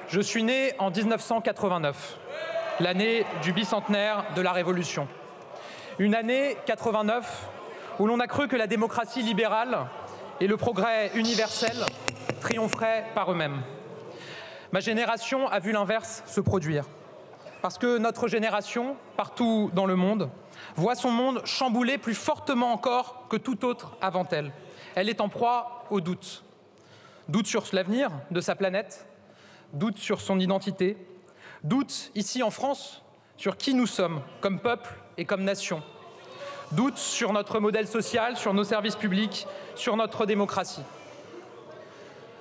Je suis né en 1989, l'année du bicentenaire de la Révolution. Une année 89 où l'on a cru que la démocratie libérale et le progrès universel triompheraient par eux-mêmes. Ma génération a vu l'inverse se produire. Parce que notre génération, partout dans le monde, voit son monde chamboulé plus fortement encore que tout autre avant elle. Elle est en proie au doute. Doute sur l'avenir de sa planète, doute sur son identité, doute ici en France sur qui nous sommes comme peuple et comme nation, doute sur notre modèle social, sur nos services publics, sur notre démocratie.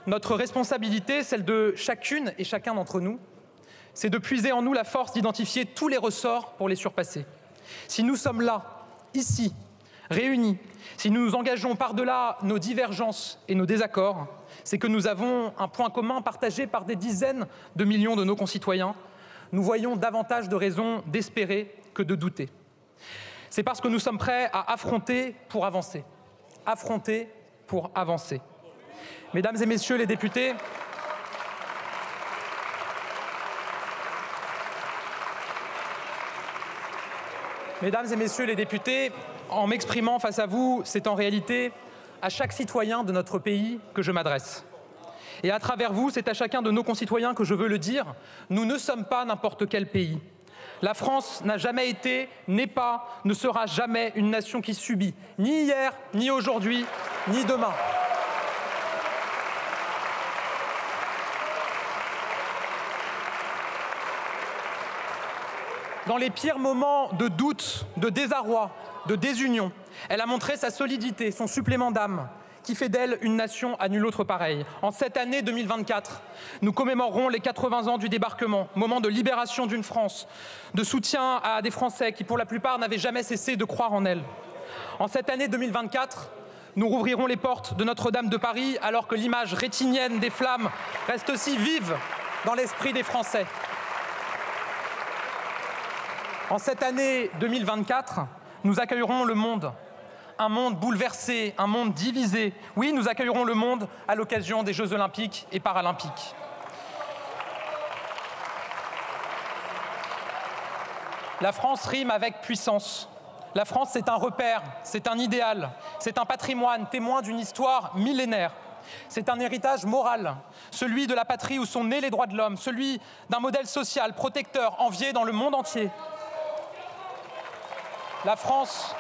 Notre responsabilité, celle de chacune et chacun d'entre nous, c'est de puiser en nous la force d'identifier tous les ressorts pour les surpasser. Si nous sommes là, ici, réunis, si nous nous engageons par-delà nos divergences et nos désaccords, c'est que nous avons un point commun partagé par des dizaines de millions de nos concitoyens. Nous voyons davantage de raisons d'espérer que de douter. C'est parce que nous sommes prêts à affronter pour avancer. Affronter pour avancer. Mesdames et messieurs les députés, en m'exprimant face à vous, c'est en réalité à chaque citoyen de notre pays que je m'adresse. Et à travers vous, c'est à chacun de nos concitoyens que je veux le dire, nous ne sommes pas n'importe quel pays. La France n'a jamais été, n'est pas, ne sera jamais une nation qui subit, ni hier, ni aujourd'hui, ni demain. Dans les pires moments de doute, de désarroi, de désunion, elle a montré sa solidité, son supplément d'âme, qui fait d'elle une nation à nulle autre pareille. En cette année 2024, nous commémorerons les 80 ans du débarquement, moment de libération d'une France, de soutien à des Français qui, pour la plupart, n'avaient jamais cessé de croire en elle. En cette année 2024, nous rouvrirons les portes de Notre-Dame de Paris alors que l'image rétinienne des flammes reste aussi vive dans l'esprit des Français. En cette année 2024, nous accueillerons le monde. Un monde bouleversé, un monde divisé. Oui, nous accueillerons le monde à l'occasion des Jeux Olympiques et Paralympiques. La France rime avec puissance. La France, c'est un repère, c'est un idéal, c'est un patrimoine témoin d'une histoire millénaire. C'est un héritage moral, celui de la patrie où sont nés les droits de l'homme, celui d'un modèle social protecteur, envié dans le monde entier. La France,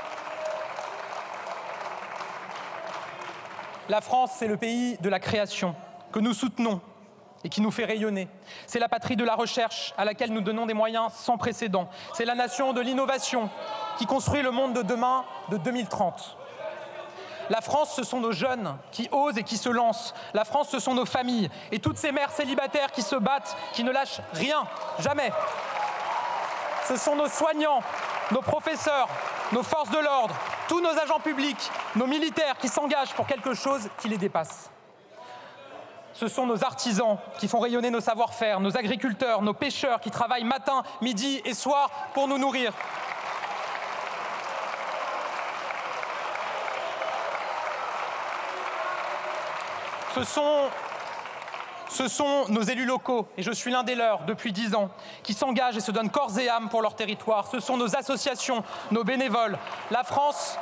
c'est le pays de la création que nous soutenons et qui nous fait rayonner. C'est la patrie de la recherche à laquelle nous donnons des moyens sans précédent. C'est la nation de l'innovation qui construit le monde de demain, de 2030. La France, ce sont nos jeunes qui osent et qui se lancent. La France, ce sont nos familles et toutes ces mères célibataires qui se battent, qui ne lâchent rien, jamais. Ce sont nos soignants, nos professeurs, nos forces de l'ordre, tous nos agents publics, nos militaires qui s'engagent pour quelque chose qui les dépasse. Ce sont nos artisans qui font rayonner nos savoir-faire, nos agriculteurs, nos pêcheurs qui travaillent matin, midi et soir pour nous nourrir. Ce sont nos élus locaux, et je suis l'un des leurs depuis 10 ans, qui s'engagent et se donnent corps et âme pour leur territoire. Ce sont nos associations, nos bénévoles. La France,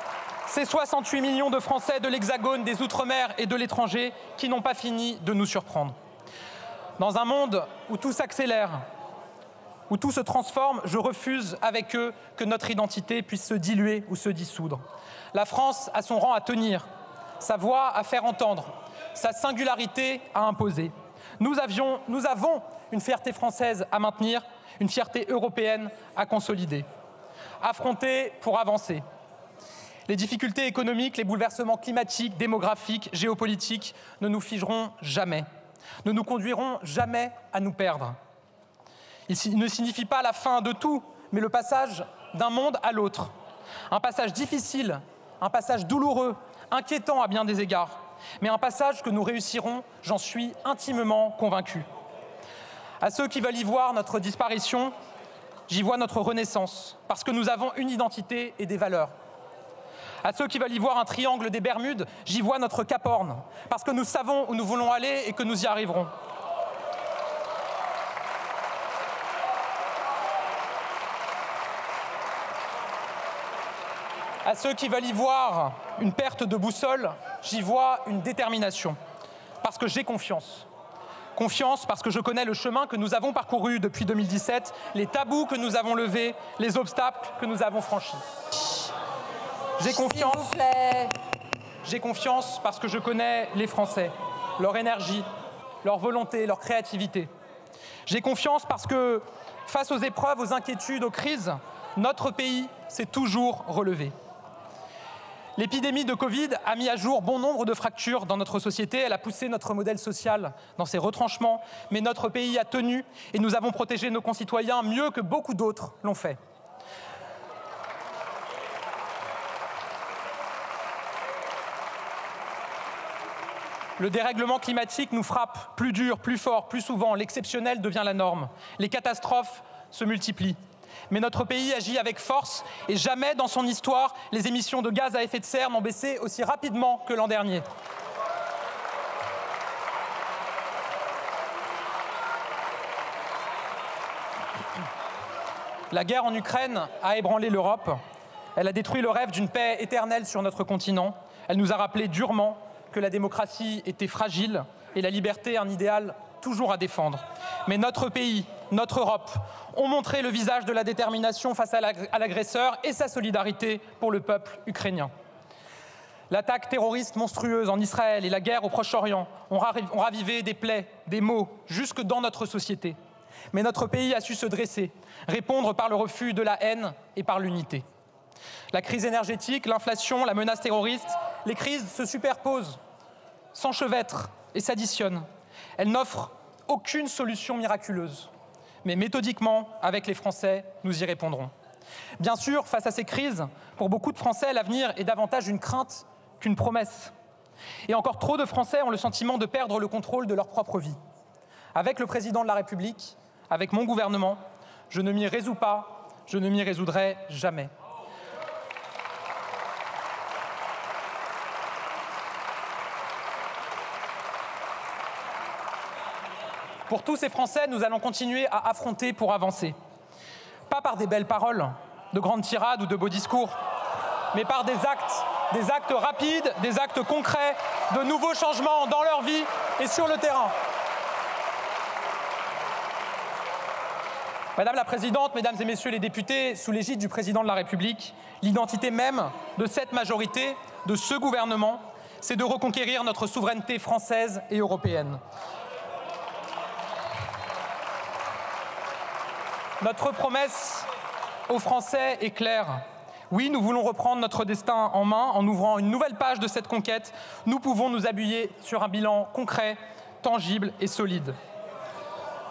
c'est 68 millions de Français de l'Hexagone, des Outre-mer et de l'étranger qui n'ont pas fini de nous surprendre. Dans un monde où tout s'accélère, où tout se transforme, je refuse avec eux que notre identité puisse se diluer ou se dissoudre. La France a son rang à tenir, sa voix à faire entendre, sa singularité à imposer. Nous avons une fierté française à maintenir, une fierté européenne à consolider. Affronter pour avancer. Les difficultés économiques, les bouleversements climatiques, démographiques, géopolitiques ne nous figeront jamais, ne nous conduiront jamais à nous perdre. Il ne signifie pas la fin de tout, mais le passage d'un monde à l'autre. Un passage difficile, un passage douloureux, inquiétant à bien des égards, mais un passage que nous réussirons, j'en suis intimement convaincu. À ceux qui veulent y voir notre disparition, j'y vois notre renaissance, parce que nous avons une identité et des valeurs. À ceux qui veulent y voir un triangle des Bermudes, j'y vois notre Cap Horn, parce que nous savons où nous voulons aller et que nous y arriverons. À ceux qui veulent y voir une perte de boussole, j'y vois une détermination. Parce que j'ai confiance. Confiance parce que je connais le chemin que nous avons parcouru depuis 2017, les tabous que nous avons levés, les obstacles que nous avons franchis. J'ai confiance. S'il vous plaît. J'ai confiance parce que je connais les Français, leur énergie, leur volonté, leur créativité. J'ai confiance parce que, face aux épreuves, aux inquiétudes, aux crises, notre pays s'est toujours relevé. L'épidémie de Covid a mis à jour bon nombre de fractures dans notre société. Elle a poussé notre modèle social dans ses retranchements. Mais notre pays a tenu et nous avons protégé nos concitoyens mieux que beaucoup d'autres l'ont fait. Le dérèglement climatique nous frappe plus dur, plus fort, plus souvent. L'exceptionnel devient la norme. Les catastrophes se multiplient. Mais notre pays agit avec force et jamais dans son histoire, les émissions de gaz à effet de serre n'ont baissé aussi rapidement que l'an dernier. La guerre en Ukraine a ébranlé l'Europe. Elle a détruit le rêve d'une paix éternelle sur notre continent. Elle nous a rappelé durement que la démocratie était fragile et la liberté un idéal toujours à défendre. Mais notre pays, notre Europe, ont montré le visage de la détermination face à l'agresseur et sa solidarité pour le peuple ukrainien. L'attaque terroriste monstrueuse en Israël et la guerre au Proche-Orient ont ravivé des plaies, des maux, jusque dans notre société. Mais notre pays a su se dresser, répondre par le refus de la haine et par l'unité. La crise énergétique, l'inflation, la menace terroriste, les crises se superposent, s'enchevêtrent et s'additionnent. Elles n'offrent aucune solution miraculeuse. Mais méthodiquement, avec les Français, nous y répondrons. Bien sûr, face à ces crises, pour beaucoup de Français, l'avenir est davantage une crainte qu'une promesse. Et encore trop de Français ont le sentiment de perdre le contrôle de leur propre vie. Avec le président de la République, avec mon gouvernement, je ne m'y résous pas, je ne m'y résoudrai jamais. Pour tous ces Français, nous allons continuer à affronter pour avancer. Pas par des belles paroles, de grandes tirades ou de beaux discours, mais par des actes rapides, des actes concrets, de nouveaux changements dans leur vie et sur le terrain. Madame la Présidente, Mesdames et Messieurs les députés, sous l'égide du Président de la République, l'identité même de cette majorité, de ce gouvernement, c'est de reconquérir notre souveraineté française et européenne. Notre promesse aux Français est claire. Oui, nous voulons reprendre notre destin en main en ouvrant une nouvelle page de cette conquête. Nous pouvons nous appuyer sur un bilan concret, tangible et solide.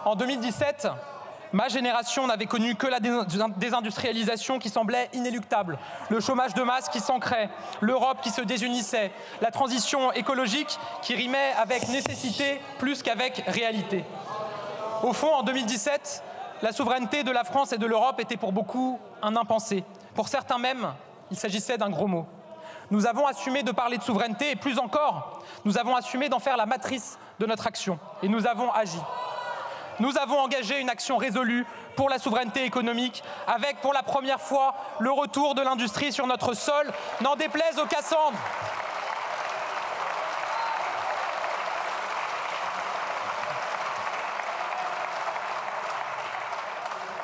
En 2017, ma génération n'avait connu que la désindustrialisation qui semblait inéluctable, le chômage de masse qui s'ancrait, l'Europe qui se désunissait, la transition écologique qui rimait avec nécessité plus qu'avec réalité. Au fond, en 2017, la souveraineté de la France et de l'Europe était pour beaucoup un impensé. Pour certains même, il s'agissait d'un gros mot. Nous avons assumé de parler de souveraineté et plus encore, nous avons assumé d'en faire la matrice de notre action. Et nous avons agi. Nous avons engagé une action résolue pour la souveraineté économique avec pour la première fois le retour de l'industrie sur notre sol, n'en déplaise aux Cassandres.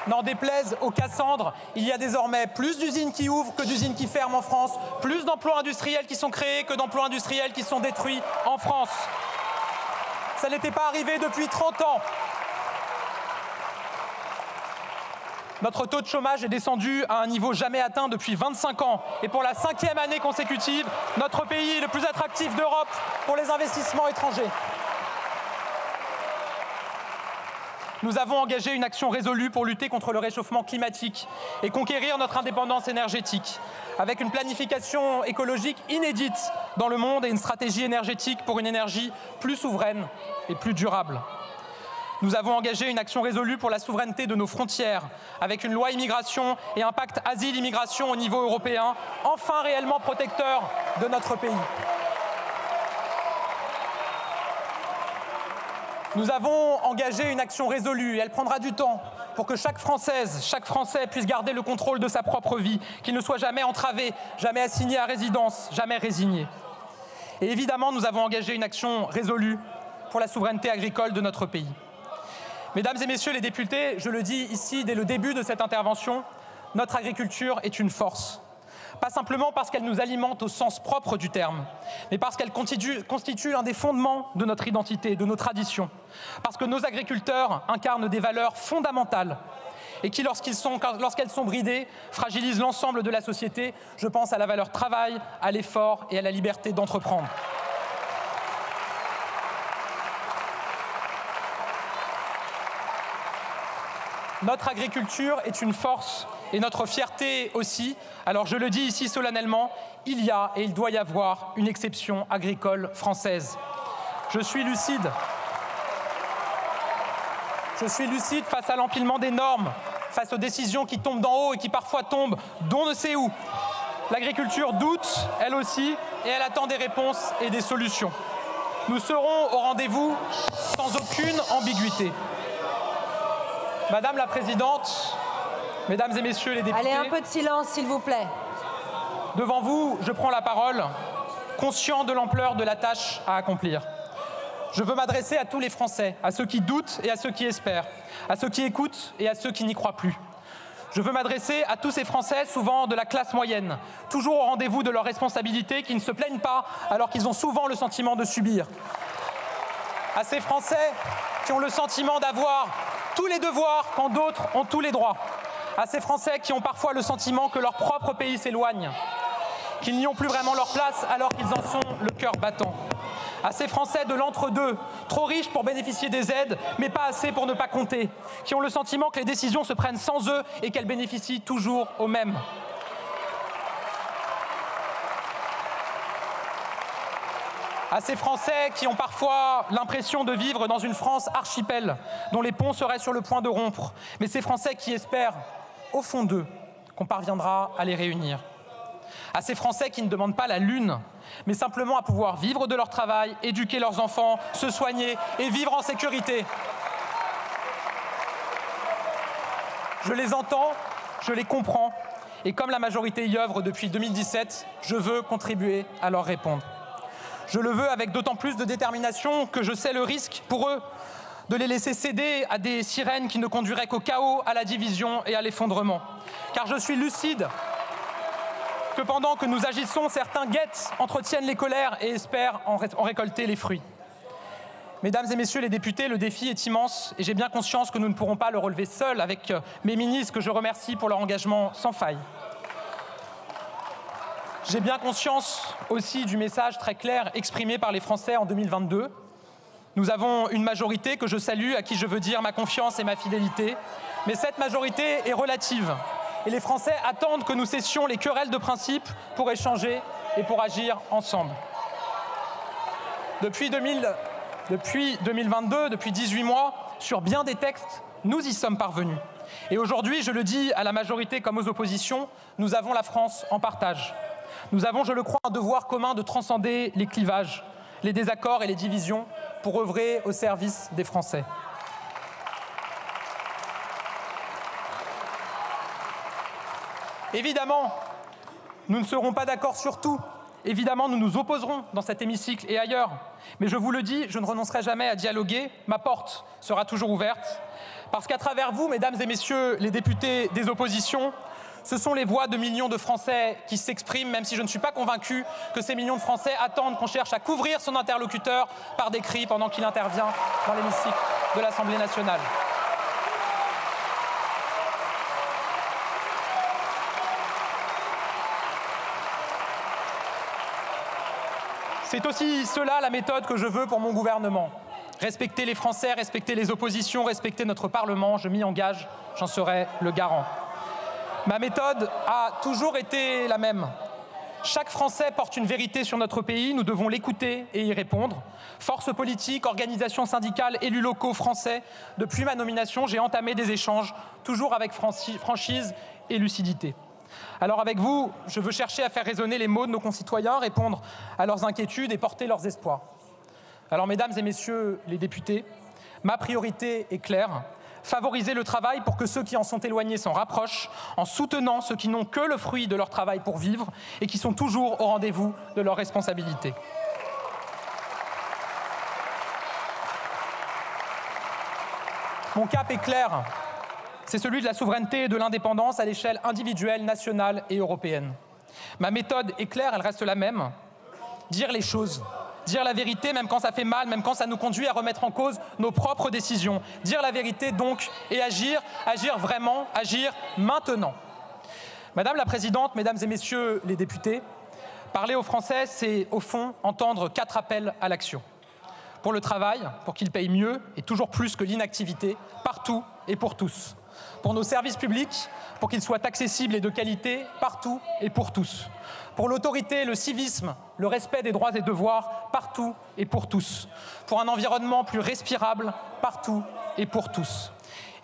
N'en déplaise aux Cassandres, il y a désormais plus d'usines qui ouvrent que d'usines qui ferment en France, plus d'emplois industriels qui sont créés que d'emplois industriels qui sont détruits en France. Ça n'était pas arrivé depuis 30 ans. Notre taux de chômage est descendu à un niveau jamais atteint depuis 25 ans. Et pour la 5e année consécutive, notre pays est le plus attractif d'Europe pour les investissements étrangers. Nous avons engagé une action résolue pour lutter contre le réchauffement climatique et conquérir notre indépendance énergétique, avec une planification écologique inédite dans le monde et une stratégie énergétique pour une énergie plus souveraine et plus durable. Nous avons engagé une action résolue pour la souveraineté de nos frontières, avec une loi immigration et un pacte asile-immigration au niveau européen, enfin réellement protecteur de notre pays. Nous avons engagé une action résolue et elle prendra du temps pour que chaque Française, chaque Français puisse garder le contrôle de sa propre vie, qu'il ne soit jamais entravé, jamais assigné à résidence, jamais résigné. Et évidemment, nous avons engagé une action résolue pour la souveraineté agricole de notre pays. Mesdames et messieurs les députés, je le dis ici dès le début de cette intervention, notre agriculture est une force. Pas simplement parce qu'elle nous alimente au sens propre du terme, mais parce qu'elle constitue l'un des fondements de notre identité, de nos traditions. Parce que nos agriculteurs incarnent des valeurs fondamentales et qui, lorsqu'elles sont bridées, fragilisent l'ensemble de la société. Je pense à la valeur travail, à l'effort et à la liberté d'entreprendre. Notre agriculture est une force et notre fierté aussi. Alors je le dis ici solennellement, il y a et il doit y avoir une exception agricole française. Je suis lucide face à l'empilement des normes, face aux décisions qui tombent d'en haut et qui parfois tombent d'on ne sait où. L'agriculture doute, elle aussi, et elle attend des réponses et des solutions. Nous serons au rendez-vous sans aucune ambiguïté. Madame la Présidente, Mesdames et Messieurs les députés... Allez, un peu de silence, s'il vous plaît. Devant vous, je prends la parole, conscient de l'ampleur de la tâche à accomplir. Je veux m'adresser à tous les Français, à ceux qui doutent et à ceux qui espèrent, à ceux qui écoutent et à ceux qui n'y croient plus. Je veux m'adresser à tous ces Français, souvent de la classe moyenne, toujours au rendez-vous de leurs responsabilités, qui ne se plaignent pas alors qu'ils ont souvent le sentiment de subir. À ces Français qui ont le sentiment d'avoir tous les devoirs quand d'autres ont tous les droits. À ces Français qui ont parfois le sentiment que leur propre pays s'éloigne, qu'ils n'y ont plus vraiment leur place alors qu'ils en sont le cœur battant. À ces Français de l'entre-deux, trop riches pour bénéficier des aides, mais pas assez pour ne pas compter, qui ont le sentiment que les décisions se prennent sans eux et qu'elles bénéficient toujours aux mêmes. À ces Français qui ont parfois l'impression de vivre dans une France archipel, dont les ponts seraient sur le point de rompre, mais ces Français qui espèrent, au fond d'eux, qu'on parviendra à les réunir. À ces Français qui ne demandent pas la lune, mais simplement à pouvoir vivre de leur travail, éduquer leurs enfants, se soigner et vivre en sécurité. Je les entends, je les comprends, et comme la majorité y œuvre depuis 2017, je veux contribuer à leur répondre. Je le veux avec d'autant plus de détermination que je sais le risque pour eux de les laisser céder à des sirènes qui ne conduiraient qu'au chaos, à la division et à l'effondrement. Car je suis lucide que pendant que nous agissons, certains guettent, entretiennent les colères et espèrent en récolter les fruits. Mesdames et messieurs les députés, le défi est immense et j'ai bien conscience que nous ne pourrons pas le relever seuls avec mes ministres que je remercie pour leur engagement sans faille. J'ai bien conscience aussi du message très clair exprimé par les Français en 2022. Nous avons une majorité que je salue, à qui je veux dire ma confiance et ma fidélité. Mais cette majorité est relative. Et les Français attendent que nous cessions les querelles de principe pour échanger et pour agir ensemble. Depuis 2022, depuis 18 mois, sur bien des textes, nous y sommes parvenus. Et aujourd'hui, je le dis à la majorité comme aux oppositions, nous avons la France en partage. Nous avons, je le crois, un devoir commun de transcender les clivages, les désaccords et les divisions pour œuvrer au service des Français. Évidemment, nous ne serons pas d'accord sur tout. Évidemment, nous nous opposerons dans cet hémicycle et ailleurs. Mais je vous le dis, je ne renoncerai jamais à dialoguer. Ma porte sera toujours ouverte. Parce qu'à travers vous, mesdames et messieurs les députés des oppositions, ce sont les voix de millions de Français qui s'expriment, même si je ne suis pas convaincu que ces millions de Français attendent qu'on cherche à couvrir son interlocuteur par des cris pendant qu'il intervient dans l'hémicycle de l'Assemblée nationale. C'est aussi cela la méthode que je veux pour mon gouvernement. Respecter les Français, respecter les oppositions, respecter notre Parlement, je m'y engage, j'en serai le garant. Ma méthode a toujours été la même. Chaque Français porte une vérité sur notre pays, nous devons l'écouter et y répondre. Forces politiques, organisations syndicales, élus locaux français, depuis ma nomination, j'ai entamé des échanges, toujours avec franchise et lucidité. Alors avec vous, je veux chercher à faire résonner les mots de nos concitoyens, répondre à leurs inquiétudes et porter leurs espoirs. Alors mesdames et messieurs les députés, Ma priorité est claire. Favoriser le travail pour que ceux qui en sont éloignés s'en rapprochent, en soutenant ceux qui n'ont que le fruit de leur travail pour vivre et qui sont toujours au rendez-vous de leurs responsabilités. Mon cap est clair, c'est celui de la souveraineté et de l'indépendance à l'échelle individuelle, nationale et européenne. Ma méthode est claire, elle reste la même. Dire les choses, dire la vérité même quand ça fait mal, même quand ça nous conduit à remettre en cause nos propres décisions. Dire la vérité donc et agir vraiment, agir maintenant. Madame la Présidente, Mesdames et Messieurs les députés, parler aux Français, c'est au fond entendre 4 appels à l'action. Pour le travail, pour qu'ils payent mieux et toujours plus que l'inactivité, partout et pour tous. Pour nos services publics, pour qu'ils soient accessibles et de qualité, partout et pour tous. Pour l'autorité, le civisme, le respect des droits et devoirs, partout et pour tous. Pour un environnement plus respirable, partout et pour tous.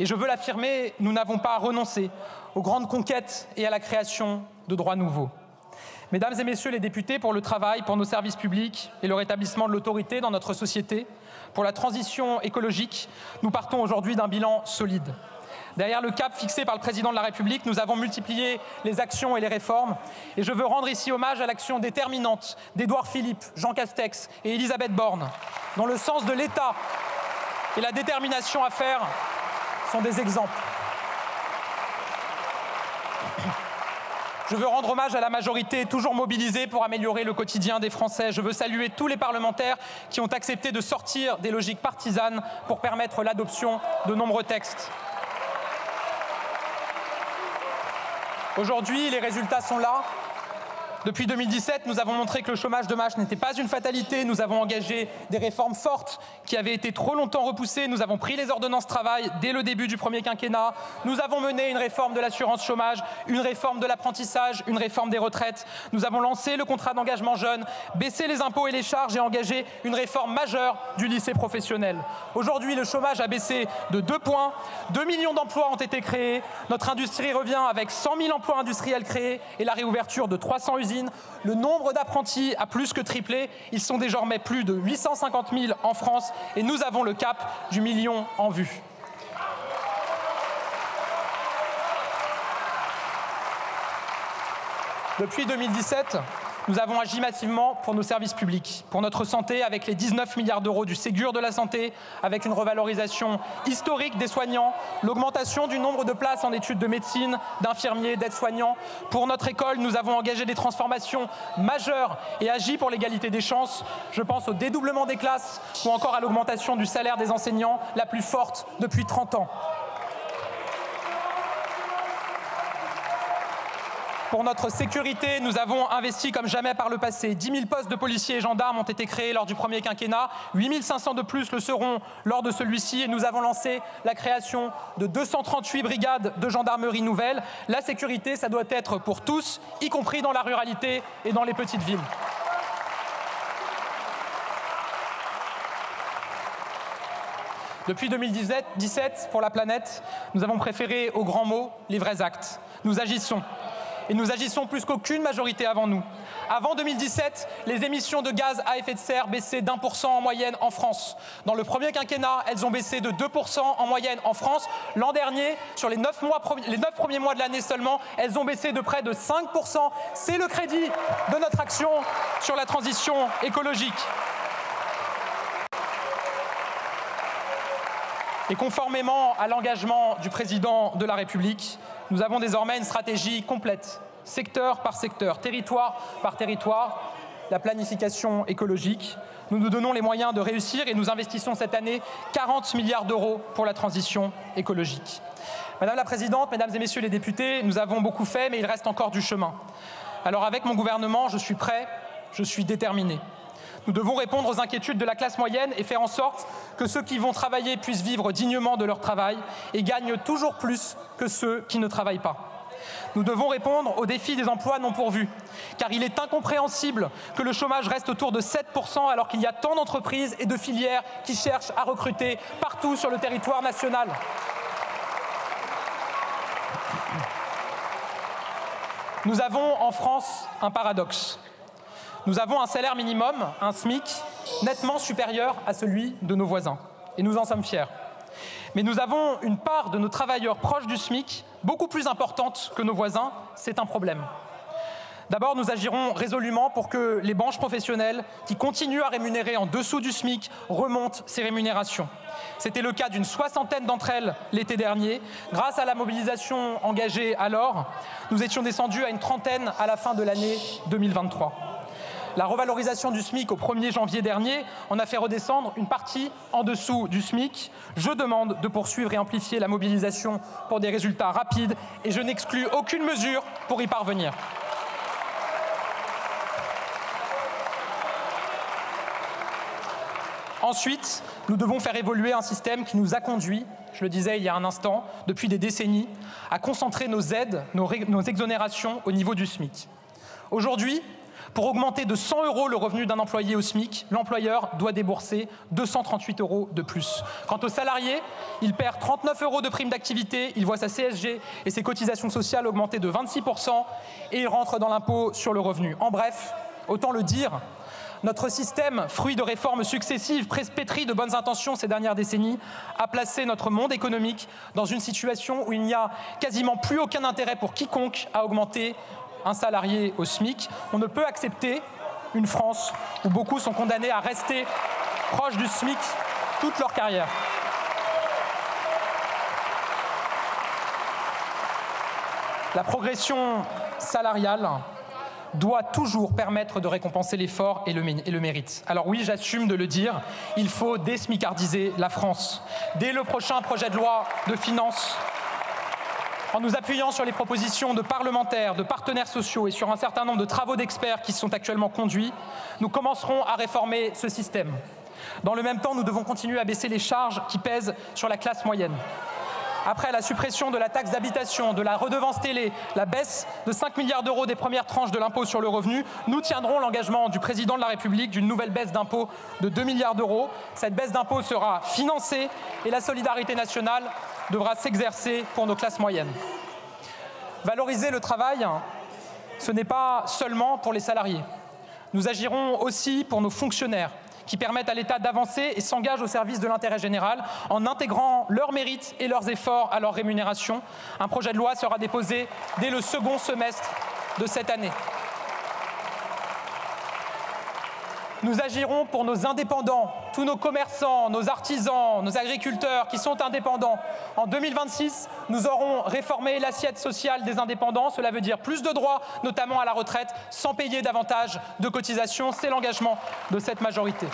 Et je veux l'affirmer, nous n'avons pas renoncé aux grandes conquêtes et à la création de droits nouveaux. Mesdames et Messieurs les députés, pour le travail, pour nos services publics et le rétablissement de l'autorité dans notre société, pour la transition écologique, nous partons aujourd'hui d'un bilan solide. Derrière le cap fixé par le président de la République, nous avons multiplié les actions et les réformes. Et je veux rendre ici hommage à l'action déterminante d'Édouard Philippe, Jean Castex et Elisabeth Borne, dont le sens de l'État et la détermination à faire sont des exemples. Je veux rendre hommage à la majorité toujours mobilisée pour améliorer le quotidien des Français. Je veux saluer tous les parlementaires qui ont accepté de sortir des logiques partisanes pour permettre l'adoption de nombreux textes. Aujourd'hui, les résultats sont là. Depuis 2017, nous avons montré que le chômage de masse n'était pas une fatalité. Nous avons engagé des réformes fortes qui avaient été trop longtemps repoussées. Nous avons pris les ordonnances travail dès le début du premier quinquennat. Nous avons mené une réforme de l'assurance chômage, une réforme de l'apprentissage, une réforme des retraites. Nous avons lancé le contrat d'engagement jeune, baissé les impôts et les charges et engagé une réforme majeure du lycée professionnel. Aujourd'hui, le chômage a baissé de 2 points. 2 millions d'emplois ont été créés. Notre industrie revient avec 100 000 emplois industriels créés et la réouverture de 300 usines. Le nombre d'apprentis a plus que triplé. Ils sont désormais plus de 850 000 en France et nous avons le cap du million en vue. Depuis 2017, nous avons agi massivement pour nos services publics, pour notre santé avec les 19 milliards d'euros du Ségur de la santé, avec une revalorisation historique des soignants, l'augmentation du nombre de places en études de médecine, d'infirmiers, d'aides-soignants. Pour notre école, nous avons engagé des transformations majeures et agi pour l'égalité des chances. Je pense au dédoublement des classes ou encore à l'augmentation du salaire des enseignants, la plus forte depuis 30 ans. Pour notre sécurité, nous avons investi comme jamais par le passé. 10 000 postes de policiers et gendarmes ont été créés lors du premier quinquennat. 8 500 de plus le seront lors de celui-ci. Et nous avons lancé la création de 238 brigades de gendarmerie nouvelles. La sécurité, ça doit être pour tous, y compris dans la ruralité et dans les petites villes. Depuis 2017, pour la planète, nous avons préféré aux grands mots les vrais actes. Nous agissons. Et nous agissons plus qu'aucune majorité avant nous. Avant 2017, les émissions de gaz à effet de serre baissaient d'1% en moyenne en France. Dans le premier quinquennat, elles ont baissé de 2% en moyenne en France. L'an dernier, sur les 9 premiers mois de l'année seulement, elles ont baissé de près de 5%. C'est le crédit de notre action sur la transition écologique. Et conformément à l'engagement du président de la République, nous avons désormais une stratégie complète, secteur par secteur, territoire par territoire, la planification écologique. Nous nous donnons les moyens de réussir et nous investissons cette année 40 milliards d'euros pour la transition écologique. Madame la Présidente, Mesdames et Messieurs les députés, nous avons beaucoup fait, mais il reste encore du chemin. Alors avec mon gouvernement, je suis prêt, je suis déterminé. Nous devons répondre aux inquiétudes de la classe moyenne et faire en sorte que ceux qui vont travailler puissent vivre dignement de leur travail et gagnent toujours plus que ceux qui ne travaillent pas. Nous devons répondre aux défis des emplois non pourvus, car il est incompréhensible que le chômage reste autour de 7% alors qu'il y a tant d'entreprises et de filières qui cherchent à recruter partout sur le territoire national. Nous avons en France un paradoxe. Nous avons un salaire minimum, un SMIC, nettement supérieur à celui de nos voisins. et nous en sommes fiers. Mais nous avons une part de nos travailleurs proches du SMIC beaucoup plus importante que nos voisins, c'est un problème. D'abord, nous agirons résolument pour que les branches professionnelles qui continuent à rémunérer en dessous du SMIC remontent ces rémunérations. C'était le cas d'une soixantaine d'entre elles l'été dernier. Grâce à la mobilisation engagée alors, nous étions descendus à une trentaine à la fin de l'année 2023. La revalorisation du SMIC au 1er janvier dernier en a fait redescendre une partie en dessous du SMIC. Je demande de poursuivre et amplifier la mobilisation pour des résultats rapides et je n'exclus aucune mesure pour y parvenir. Ensuite, nous devons faire évoluer un système qui nous a conduits, je le disais il y a un instant, depuis des décennies, à concentrer nos aides, nos exonérations au niveau du SMIC. Aujourd'hui, pour augmenter de 100 € le revenu d'un employé au SMIC, l'employeur doit débourser 238 € de plus. Quant au salarié, il perd 39 € de prime d'activité, il voit sa CSG et ses cotisations sociales augmenter de 26% et il rentre dans l'impôt sur le revenu. En bref, autant le dire, notre système, fruit de réformes successives, pétri de bonnes intentions ces dernières décennies, a placé notre monde économique dans une situation où il n'y a quasiment plus aucun intérêt pour quiconque à augmenter un salarié au SMIC. On ne peut accepter une France où beaucoup sont condamnés à rester proches du SMIC toute leur carrière. La progression salariale doit toujours permettre de récompenser l'effort et le mérite. Alors oui, j'assume de le dire, il faut désmicardiser la France. Dès le prochain projet de loi de finances, en nous appuyant sur les propositions de parlementaires, de partenaires sociaux et sur un certain nombre de travaux d'experts qui sont actuellement conduits, nous commencerons à réformer ce système. Dans le même temps, nous devons continuer à baisser les charges qui pèsent sur la classe moyenne. Après la suppression de la taxe d'habitation, de la redevance télé, la baisse de 5 milliards d'euros des premières tranches de l'impôt sur le revenu, nous tiendrons l'engagement du président de la République d'une nouvelle baisse d'impôt de 2 milliards d'euros. Cette baisse d'impôt sera financée et la solidarité nationale devra s'exercer pour nos classes moyennes. Valoriser le travail, ce n'est pas seulement pour les salariés. Nous agirons aussi pour nos fonctionnaires, qui permettent à l'État d'avancer et s'engagent au service de l'intérêt général en intégrant leurs mérites et leurs efforts à leur rémunération. Un projet de loi sera déposé dès le second semestre de cette année. Nous agirons pour nos indépendants, tous nos commerçants, nos artisans, nos agriculteurs qui sont indépendants. En 2026, nous aurons réformé l'assiette sociale des indépendants. Cela veut dire plus de droits, notamment à la retraite, sans payer davantage de cotisations. C'est l'engagement de cette majorité.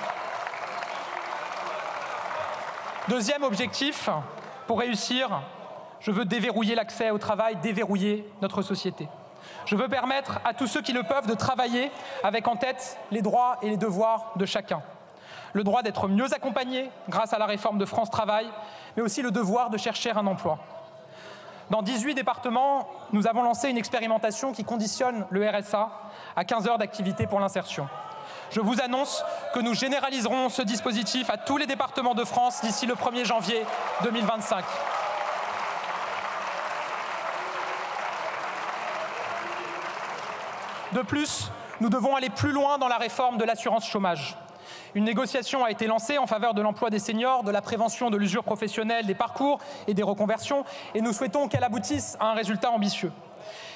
Deuxième objectif, pour réussir, je veux déverrouiller l'accès au travail, déverrouiller notre société. Je veux permettre à tous ceux qui le peuvent de travailler avec en tête les droits et les devoirs de chacun. Le droit d'être mieux accompagné grâce à la réforme de France Travail, mais aussi le devoir de chercher un emploi. Dans 18 départements, nous avons lancé une expérimentation qui conditionne le RSA à 15 heures d'activité pour l'insertion. Je vous annonce que nous généraliserons ce dispositif à tous les départements de France d'ici le 1er janvier 2025. De plus, nous devons aller plus loin dans la réforme de l'assurance chômage. Une négociation a été lancée en faveur de l'emploi des seniors, de la prévention de l'usure professionnelle, des parcours et des reconversions, et nous souhaitons qu'elle aboutisse à un résultat ambitieux.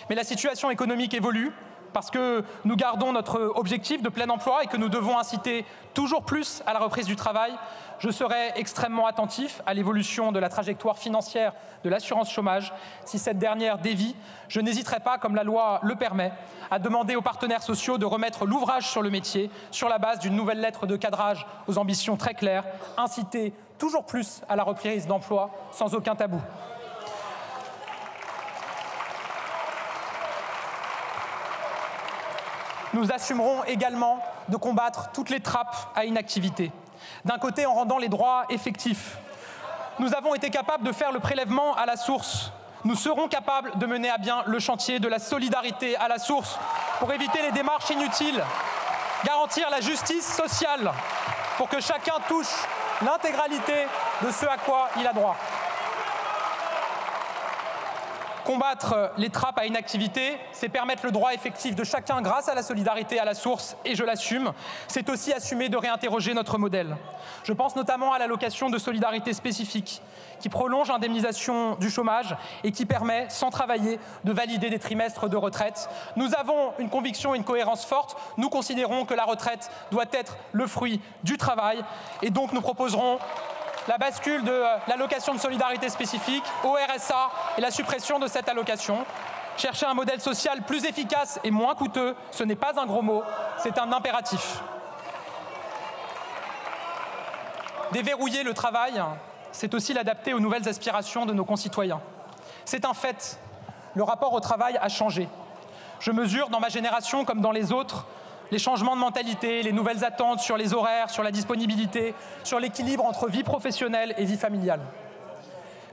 Mais la situation économique évolue parce que nous gardons notre objectif de plein emploi et que nous devons inciter toujours plus à la reprise du travail. Je serai extrêmement attentif à l'évolution de la trajectoire financière de l'assurance chômage. Si cette dernière dévie, je n'hésiterai pas, comme la loi le permet, à demander aux partenaires sociaux de remettre l'ouvrage sur le métier sur la base d'une nouvelle lettre de cadrage aux ambitions très claires, inciter toujours plus à la reprise d'emploi sans aucun tabou. Nous assumerons également de combattre toutes les trappes à inactivité. D'un côté, en rendant les droits effectifs. Nous avons été capables de faire le prélèvement à la source. Nous serons capables de mener à bien le chantier de la solidarité à la source pour éviter les démarches inutiles, garantir la justice sociale pour que chacun touche l'intégralité de ce à quoi il a droit. Combattre les trappes à inactivité, c'est permettre le droit effectif de chacun grâce à la solidarité à la source, et je l'assume. C'est aussi assumer de réinterroger notre modèle. Je pense notamment à l'allocation de solidarité spécifique, qui prolonge l'indemnisation du chômage et qui permet, sans travailler, de valider des trimestres de retraite. Nous avons une conviction et une cohérence forte. Nous considérons que la retraite doit être le fruit du travail, et donc nous proposerons la bascule de l'allocation de solidarité spécifique au RSA et la suppression de cette allocation. Chercher un modèle social plus efficace et moins coûteux, ce n'est pas un gros mot, c'est un impératif. Déverrouiller le travail, c'est aussi l'adapter aux nouvelles aspirations de nos concitoyens. C'est un fait, le rapport au travail a changé. Je mesure dans ma génération comme dans les autres les changements de mentalité, les nouvelles attentes sur les horaires, sur la disponibilité, sur l'équilibre entre vie professionnelle et vie familiale.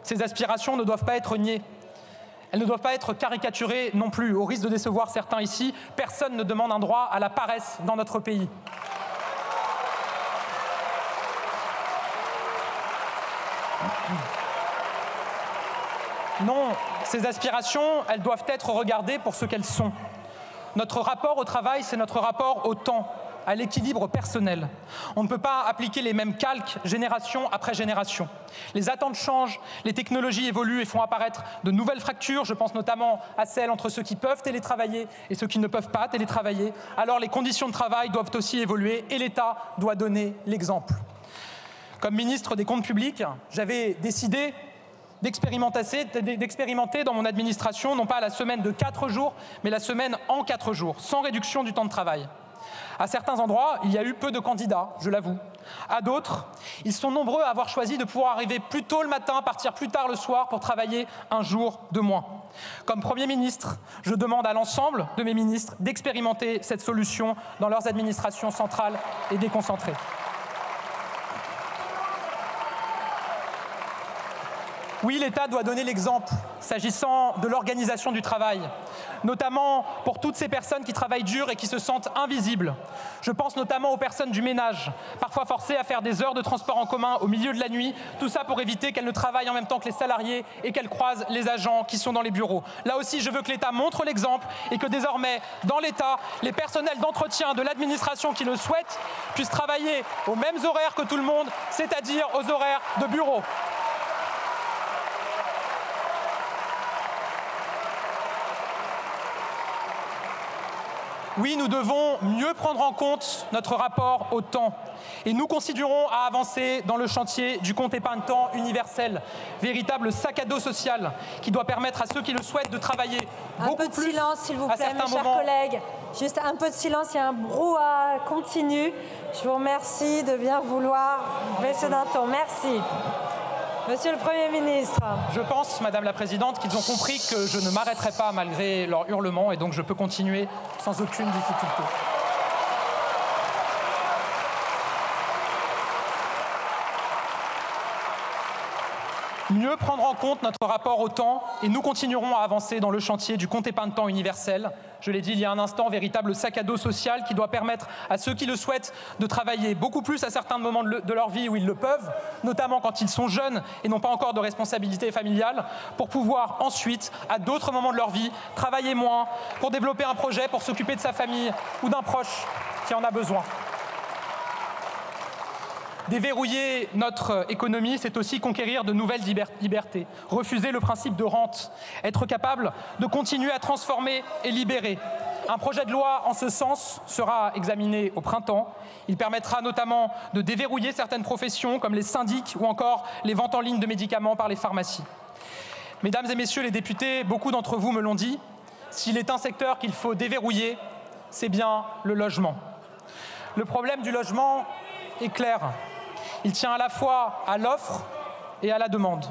Ces aspirations ne doivent pas être niées. Elles ne doivent pas être caricaturées non plus, au risque de décevoir certains ici. Personne ne demande un droit à la paresse dans notre pays. Non, ces aspirations, elles doivent être regardées pour ce qu'elles sont. Notre rapport au travail, c'est notre rapport au temps, à l'équilibre personnel. On ne peut pas appliquer les mêmes calques génération après génération. Les attentes changent, les technologies évoluent et font apparaître de nouvelles fractures. Je pense notamment à celles entre ceux qui peuvent télétravailler et ceux qui ne peuvent pas télétravailler. Alors les conditions de travail doivent aussi évoluer et l'État doit donner l'exemple. Comme ministre des Comptes publics, j'avais décidé d'expérimenter dans mon administration, non pas la semaine de 4 jours, mais la semaine en 4 jours, sans réduction du temps de travail. À certains endroits, il y a eu peu de candidats, je l'avoue. À d'autres, ils sont nombreux à avoir choisi de pouvoir arriver plus tôt le matin, partir plus tard le soir pour travailler un jour de moins. Comme Premier ministre, je demande à l'ensemble de mes ministres d'expérimenter cette solution dans leurs administrations centrales et déconcentrées. Oui, l'État doit donner l'exemple s'agissant de l'organisation du travail, notamment pour toutes ces personnes qui travaillent dur et qui se sentent invisibles. Je pense notamment aux personnes du ménage, parfois forcées à faire des heures de transport en commun au milieu de la nuit, tout ça pour éviter qu'elles ne travaillent en même temps que les salariés et qu'elles croisent les agents qui sont dans les bureaux. Là aussi, je veux que l'État montre l'exemple et que désormais, dans l'État, les personnels d'entretien de l'administration qui le souhaitent puissent travailler aux mêmes horaires que tout le monde, c'est-à-dire aux horaires de bureau. Oui, nous devons mieux prendre en compte notre rapport au temps. Et nous continuerons à avancer dans le chantier du compte épargne-temps universel, véritable sac à dos social qui doit permettre à ceux qui le souhaitent de travailler beaucoup plus. Un peu de silence, s'il vous plaît, mes chers collègues. Juste un peu de silence, il y a un brouhaha continu. Je vous remercie de bien vouloir baisser d'un ton. Merci. Monsieur le Premier ministre. Je pense, Madame la Présidente, qu'ils ont compris que je ne m'arrêterai pas malgré leurs hurlements et donc je peux continuer sans aucune difficulté. Mieux prendre en compte notre rapport au temps et nous continuerons à avancer dans le chantier du compte épargne-temps universel. Je l'ai dit il y a un instant, véritable sac à dos social qui doit permettre à ceux qui le souhaitent de travailler beaucoup plus à certains moments de leur vie où ils le peuvent, notamment quand ils sont jeunes et n'ont pas encore de responsabilité familiale, pour pouvoir ensuite, à d'autres moments de leur vie, travailler moins, pour développer un projet, pour s'occuper de sa famille ou d'un proche qui en a besoin. Déverrouiller notre économie, c'est aussi conquérir de nouvelles libertés, refuser le principe de rente, être capable de continuer à transformer et libérer. Un projet de loi en ce sens sera examiné au printemps. Il permettra notamment de déverrouiller certaines professions comme les syndics ou encore les ventes en ligne de médicaments par les pharmacies. Mesdames et messieurs les députés, beaucoup d'entre vous me l'ont dit, s'il est un secteur qu'il faut déverrouiller, c'est bien le logement. Le problème du logement est clair. Il tient à la fois à l'offre et à la demande.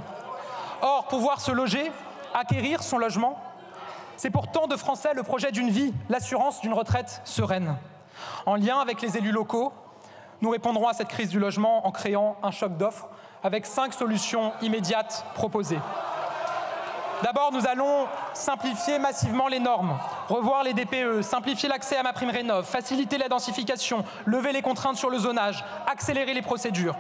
Or, pouvoir se loger, acquérir son logement, c'est pour tant de Français le projet d'une vie, l'assurance d'une retraite sereine. En lien avec les élus locaux, nous répondrons à cette crise du logement en créant un choc d'offres avec 5 solutions immédiates proposées. D'abord, nous allons simplifier massivement les normes, revoir les DPE, simplifier l'accès à MaPrimeRénov', faciliter la densification, lever les contraintes sur le zonage, accélérer les procédures.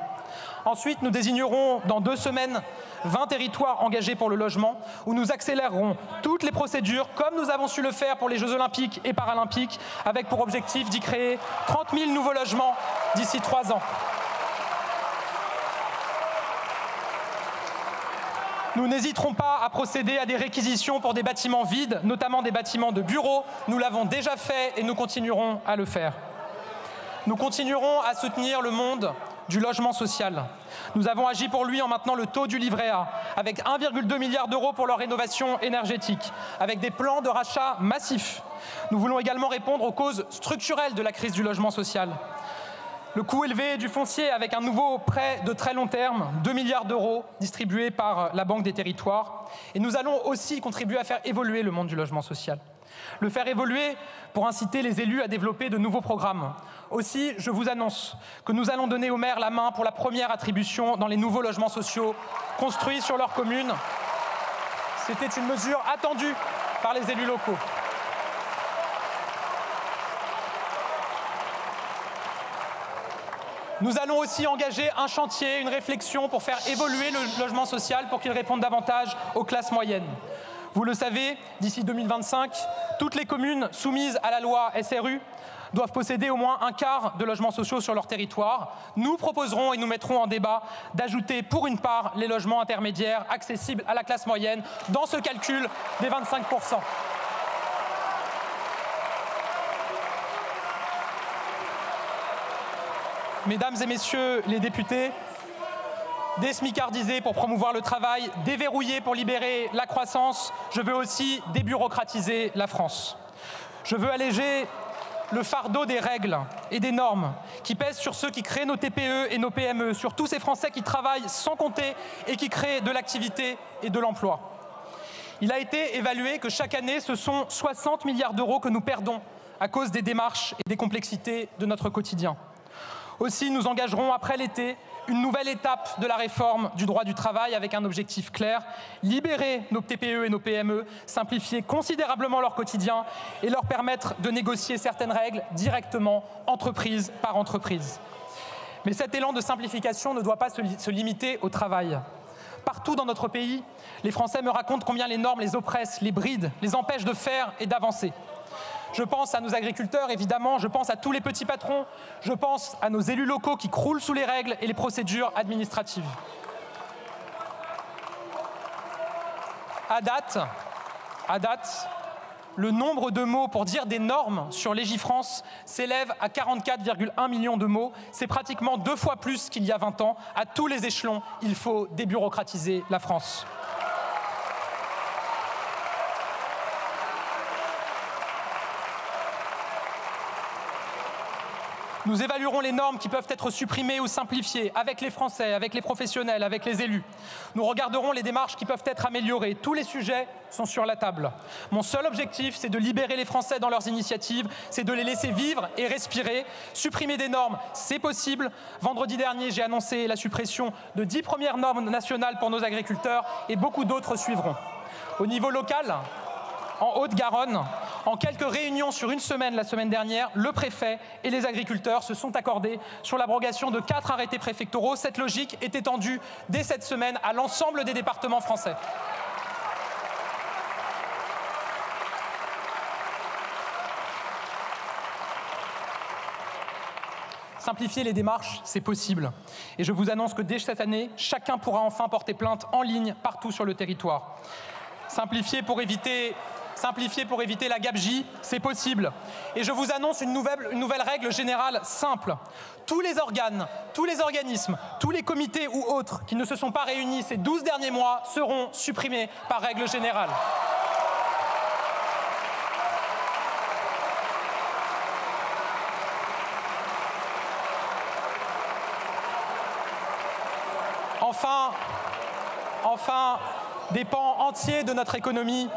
Ensuite, nous désignerons dans 2 semaines 20 territoires engagés pour le logement, où nous accélérerons toutes les procédures, comme nous avons su le faire pour les Jeux Olympiques et Paralympiques, avec pour objectif d'y créer 30 000 nouveaux logements d'ici 3 ans. Nous n'hésiterons pas à procéder à des réquisitions pour des bâtiments vides, notamment des bâtiments de bureaux. Nous l'avons déjà fait et nous continuerons à le faire. Nous continuerons à soutenir le monde du logement social. Nous avons agi pour lui en maintenant le taux du livret A, avec 1,2 milliard d'euros pour leur rénovation énergétique, avec des plans de rachat massifs. Nous voulons également répondre aux causes structurelles de la crise du logement social. Le coût élevé du foncier avec un nouveau prêt de très long terme, 2 milliards d'euros distribués par la Banque des Territoires. Et nous allons aussi contribuer à faire évoluer le monde du logement social. Le faire évoluer pour inciter les élus à développer de nouveaux programmes. Aussi, je vous annonce que nous allons donner aux maires la main pour la première attribution dans les nouveaux logements sociaux construits sur leur commune. C'était une mesure attendue par les élus locaux. Nous allons aussi engager un chantier, une réflexion pour faire évoluer le logement social pour qu'il réponde davantage aux classes moyennes. Vous le savez, d'ici 2025, toutes les communes soumises à la loi SRU doivent posséder au moins un quart de logements sociaux sur leur territoire. Nous proposerons et nous mettrons en débat d'ajouter pour une part les logements intermédiaires accessibles à la classe moyenne dans ce calcul des 25%. Mesdames et messieurs les députés, désmicardiser pour promouvoir le travail, déverrouiller pour libérer la croissance, je veux aussi débureaucratiser la France. Je veux alléger le fardeau des règles et des normes qui pèsent sur ceux qui créent nos TPE et nos PME, sur tous ces Français qui travaillent sans compter et qui créent de l'activité et de l'emploi. Il a été évalué que chaque année, ce sont 60 milliards d'euros que nous perdons à cause des démarches et des complexités de notre quotidien. Aussi, nous engagerons après l'été une nouvelle étape de la réforme du droit du travail avec un objectif clair, libérer nos TPE et nos PME, simplifier considérablement leur quotidien et leur permettre de négocier certaines règles directement, entreprise par entreprise. Mais cet élan de simplification ne doit pas se limiter au travail. Partout dans notre pays, les Français me racontent combien les normes les oppressent, les brident, les empêchent de faire et d'avancer. Je pense à nos agriculteurs, évidemment, je pense à tous les petits patrons, je pense à nos élus locaux qui croulent sous les règles et les procédures administratives. À date, le nombre de mots pour dire des normes sur Légifrance s'élève à 44,1 millions de mots. C'est pratiquement 2 fois plus qu'il y a 20 ans. À tous les échelons, il faut débureaucratiser la France. Nous évaluerons les normes qui peuvent être supprimées ou simplifiées avec les Français, avec les professionnels, avec les élus. Nous regarderons les démarches qui peuvent être améliorées. Tous les sujets sont sur la table. Mon seul objectif, c'est de libérer les Français dans leurs initiatives, c'est de les laisser vivre et respirer. Supprimer des normes, c'est possible. Vendredi dernier, j'ai annoncé la suppression de 10 premières normes nationales pour nos agriculteurs et beaucoup d'autres suivront. Au niveau local, en Haute-Garonne, en quelques réunions sur une semaine la semaine dernière, le préfet et les agriculteurs se sont accordés sur l'abrogation de 4 arrêtés préfectoraux. Cette logique est étendue dès cette semaine à l'ensemble des départements français. Simplifier les démarches, c'est possible. Et je vous annonce que dès cette année, chacun pourra enfin porter plainte en ligne partout sur le territoire. Simplifier pour éviter la gabegie, c'est possible. Et je vous annonce une nouvelle règle générale simple. Tous les organes, tous les organismes, tous les comités ou autres qui ne se sont pas réunis ces 12 derniers mois seront supprimés par règle générale. Enfin, des pans entiers de notre économie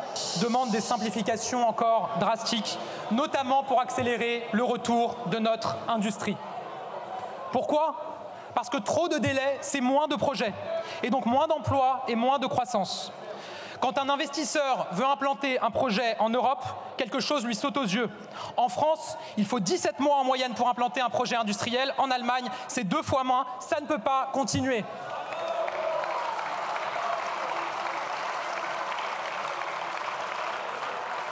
demandent des simplifications encore drastiques, notamment pour accélérer le retour de notre industrie. Pourquoi ? Parce que trop de délais, c'est moins de projets, et donc moins d'emplois et moins de croissance. Quand un investisseur veut implanter un projet en Europe, quelque chose lui saute aux yeux. En France, il faut 17 mois en moyenne pour implanter un projet industriel. En Allemagne, c'est 2 fois moins. Ça ne peut pas continuer.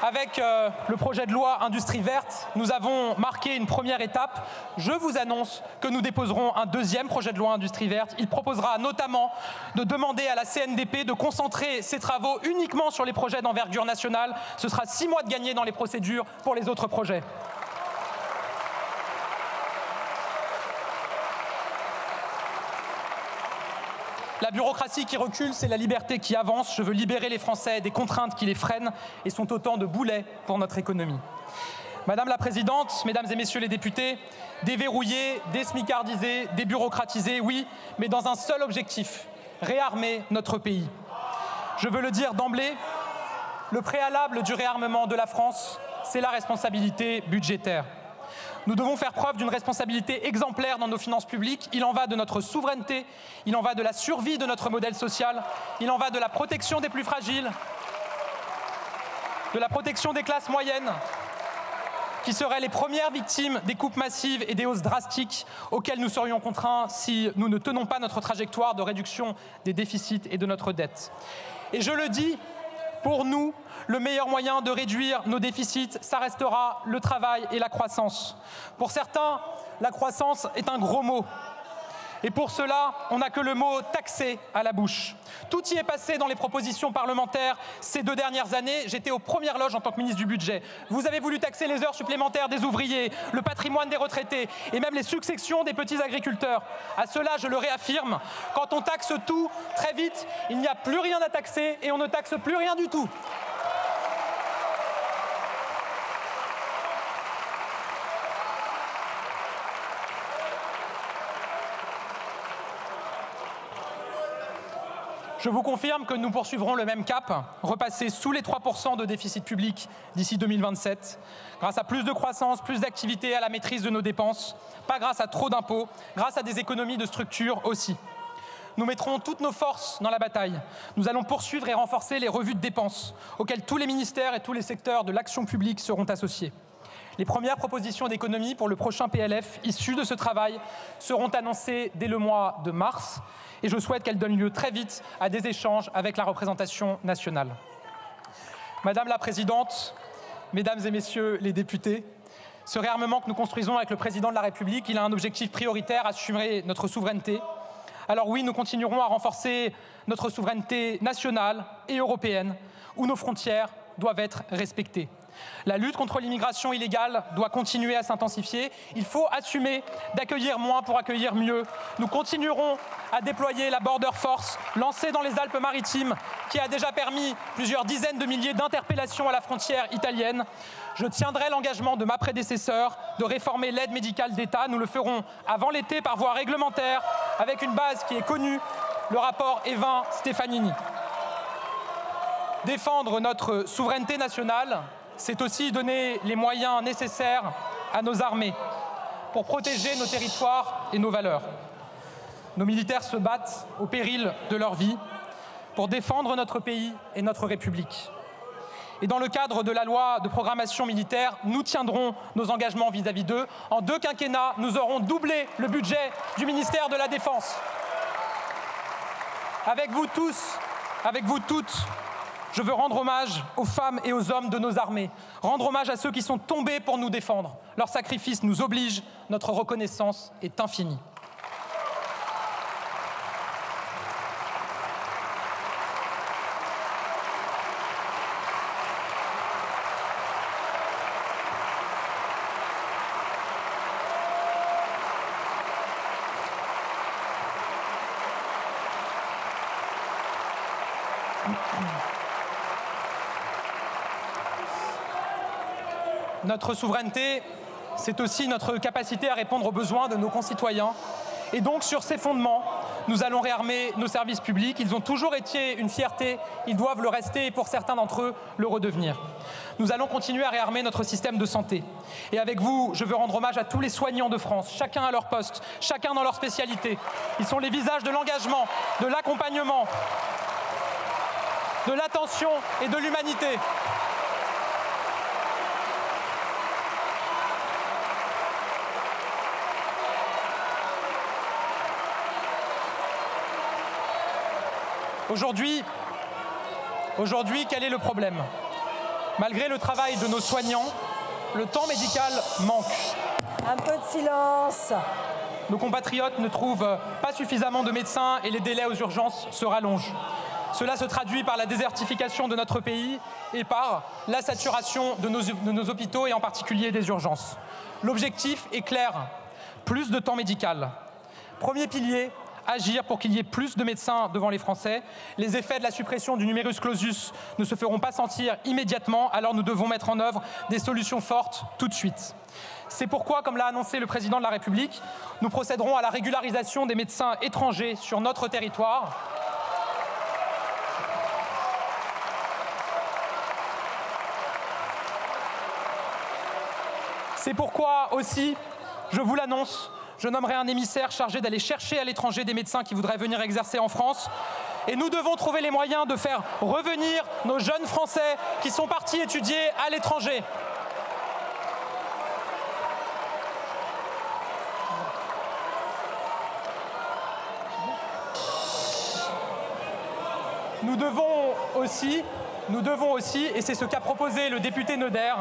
Avec le projet de loi Industrie verte, nous avons marqué une première étape. Je vous annonce que nous déposerons un deuxième projet de loi Industrie verte. Il proposera notamment de demander à la CNDP de concentrer ses travaux uniquement sur les projets d'envergure nationale. Ce sera 6 mois de gagné dans les procédures pour les autres projets. La bureaucratie qui recule, c'est la liberté qui avance. Je veux libérer les Français des contraintes qui les freinent et sont autant de boulets pour notre économie. Madame la Présidente, Mesdames et Messieurs les députés, déverrouiller, désmicardiser, débureaucratiser, oui, mais dans un seul objectif, réarmer notre pays. Je veux le dire d'emblée, le préalable du réarmement de la France, c'est la responsabilité budgétaire. Nous devons faire preuve d'une responsabilité exemplaire dans nos finances publiques. Il en va de notre souveraineté, il en va de la survie de notre modèle social, il en va de la protection des plus fragiles, de la protection des classes moyennes, qui seraient les premières victimes des coupes massives et des hausses drastiques auxquelles nous serions contraints si nous ne tenons pas notre trajectoire de réduction des déficits et de notre dette. Et je le dis, pour nous, le meilleur moyen de réduire nos déficits, ça restera le travail et la croissance. Pour certains, la croissance est un gros mot. Et pour cela, on n'a que le mot « taxer » à la bouche. Tout y est passé dans les propositions parlementaires ces 2 dernières années. J'étais aux premières loges en tant que ministre du Budget. Vous avez voulu taxer les heures supplémentaires des ouvriers, le patrimoine des retraités et même les successions des petits agriculteurs. À cela, je le réaffirme, quand on taxe tout, très vite, il n'y a plus rien à taxer et on ne taxe plus rien du tout. Je vous confirme que nous poursuivrons le même cap, repasser sous les 3% de déficit public d'ici 2027, grâce à plus de croissance, plus d'activité, à la maîtrise de nos dépenses, pas grâce à trop d'impôts, grâce à des économies de structure aussi. Nous mettrons toutes nos forces dans la bataille. Nous allons poursuivre et renforcer les revues de dépenses, auxquelles tous les ministères et tous les secteurs de l'action publique seront associés. Les premières propositions d'économie pour le prochain PLF issues de ce travail seront annoncées dès le mois de mars et je souhaite qu'elles donnent lieu très vite à des échanges avec la représentation nationale. Madame la Présidente, Mesdames et Messieurs les députés, ce réarmement que nous construisons avec le Président de la République, il a un objectif prioritaire, assurer notre souveraineté. Alors oui, nous continuerons à renforcer notre souveraineté nationale et européenne, où nos frontières doivent être respectées. La lutte contre l'immigration illégale doit continuer à s'intensifier. Il faut assumer d'accueillir moins pour accueillir mieux. Nous continuerons à déployer la Border Force, lancée dans les Alpes-Maritimes, qui a déjà permis plusieurs dizaines de milliers d'interpellations à la frontière italienne. Je tiendrai l'engagement de ma prédécesseur de réformer l'aide médicale d'État. Nous le ferons avant l'été par voie réglementaire, avec une base qui est connue, le rapport Évin-Stefanini. Défendre notre souveraineté nationale, c'est aussi donner les moyens nécessaires à nos armées pour protéger nos territoires et nos valeurs. Nos militaires se battent au péril de leur vie pour défendre notre pays et notre République. Et dans le cadre de la loi de programmation militaire, nous tiendrons nos engagements vis-à-vis d'eux. En 2 quinquennats, nous aurons doublé le budget du ministère de la Défense. Avec vous tous, avec vous toutes, je veux rendre hommage aux femmes et aux hommes de nos armées, rendre hommage à ceux qui sont tombés pour nous défendre. Leur sacrifice nous oblige, notre reconnaissance est infinie. Notre souveraineté, c'est aussi notre capacité à répondre aux besoins de nos concitoyens. Et donc, sur ces fondements, nous allons réarmer nos services publics. Ils ont toujours été une fierté, ils doivent le rester et pour certains d'entre eux, le redevenir. Nous allons continuer à réarmer notre système de santé. Et avec vous, je veux rendre hommage à tous les soignants de France, chacun à leur poste, chacun dans leur spécialité. Ils sont les visages de l'engagement, de l'accompagnement. de l'attention et de l'humanité. Aujourd'hui, quel est le problème? Malgré le travail de nos soignants, le temps médical manque. Un peu de silence. Nos compatriotes ne trouvent pas suffisamment de médecins et les délais aux urgences se rallongent. Cela se traduit par la désertification de notre pays et par la saturation de nos hôpitaux et en particulier des urgences. L'objectif est clair, plus de temps médical. Premier pilier, agir pour qu'il y ait plus de médecins devant les Français. Les effets de la suppression du numerus clausus ne se feront pas sentir immédiatement, alors nous devons mettre en œuvre des solutions fortes tout de suite. C'est pourquoi, comme l'a annoncé le président de la République, nous procéderons à la régularisation des médecins étrangers sur notre territoire. C'est pourquoi aussi, je vous l'annonce, je nommerai un émissaire chargé d'aller chercher à l'étranger des médecins qui voudraient venir exercer en France. Et nous devons trouver les moyens de faire revenir nos jeunes Français qui sont partis étudier à l'étranger. Nous devons aussi, et c'est ce qu'a proposé le député Neuder,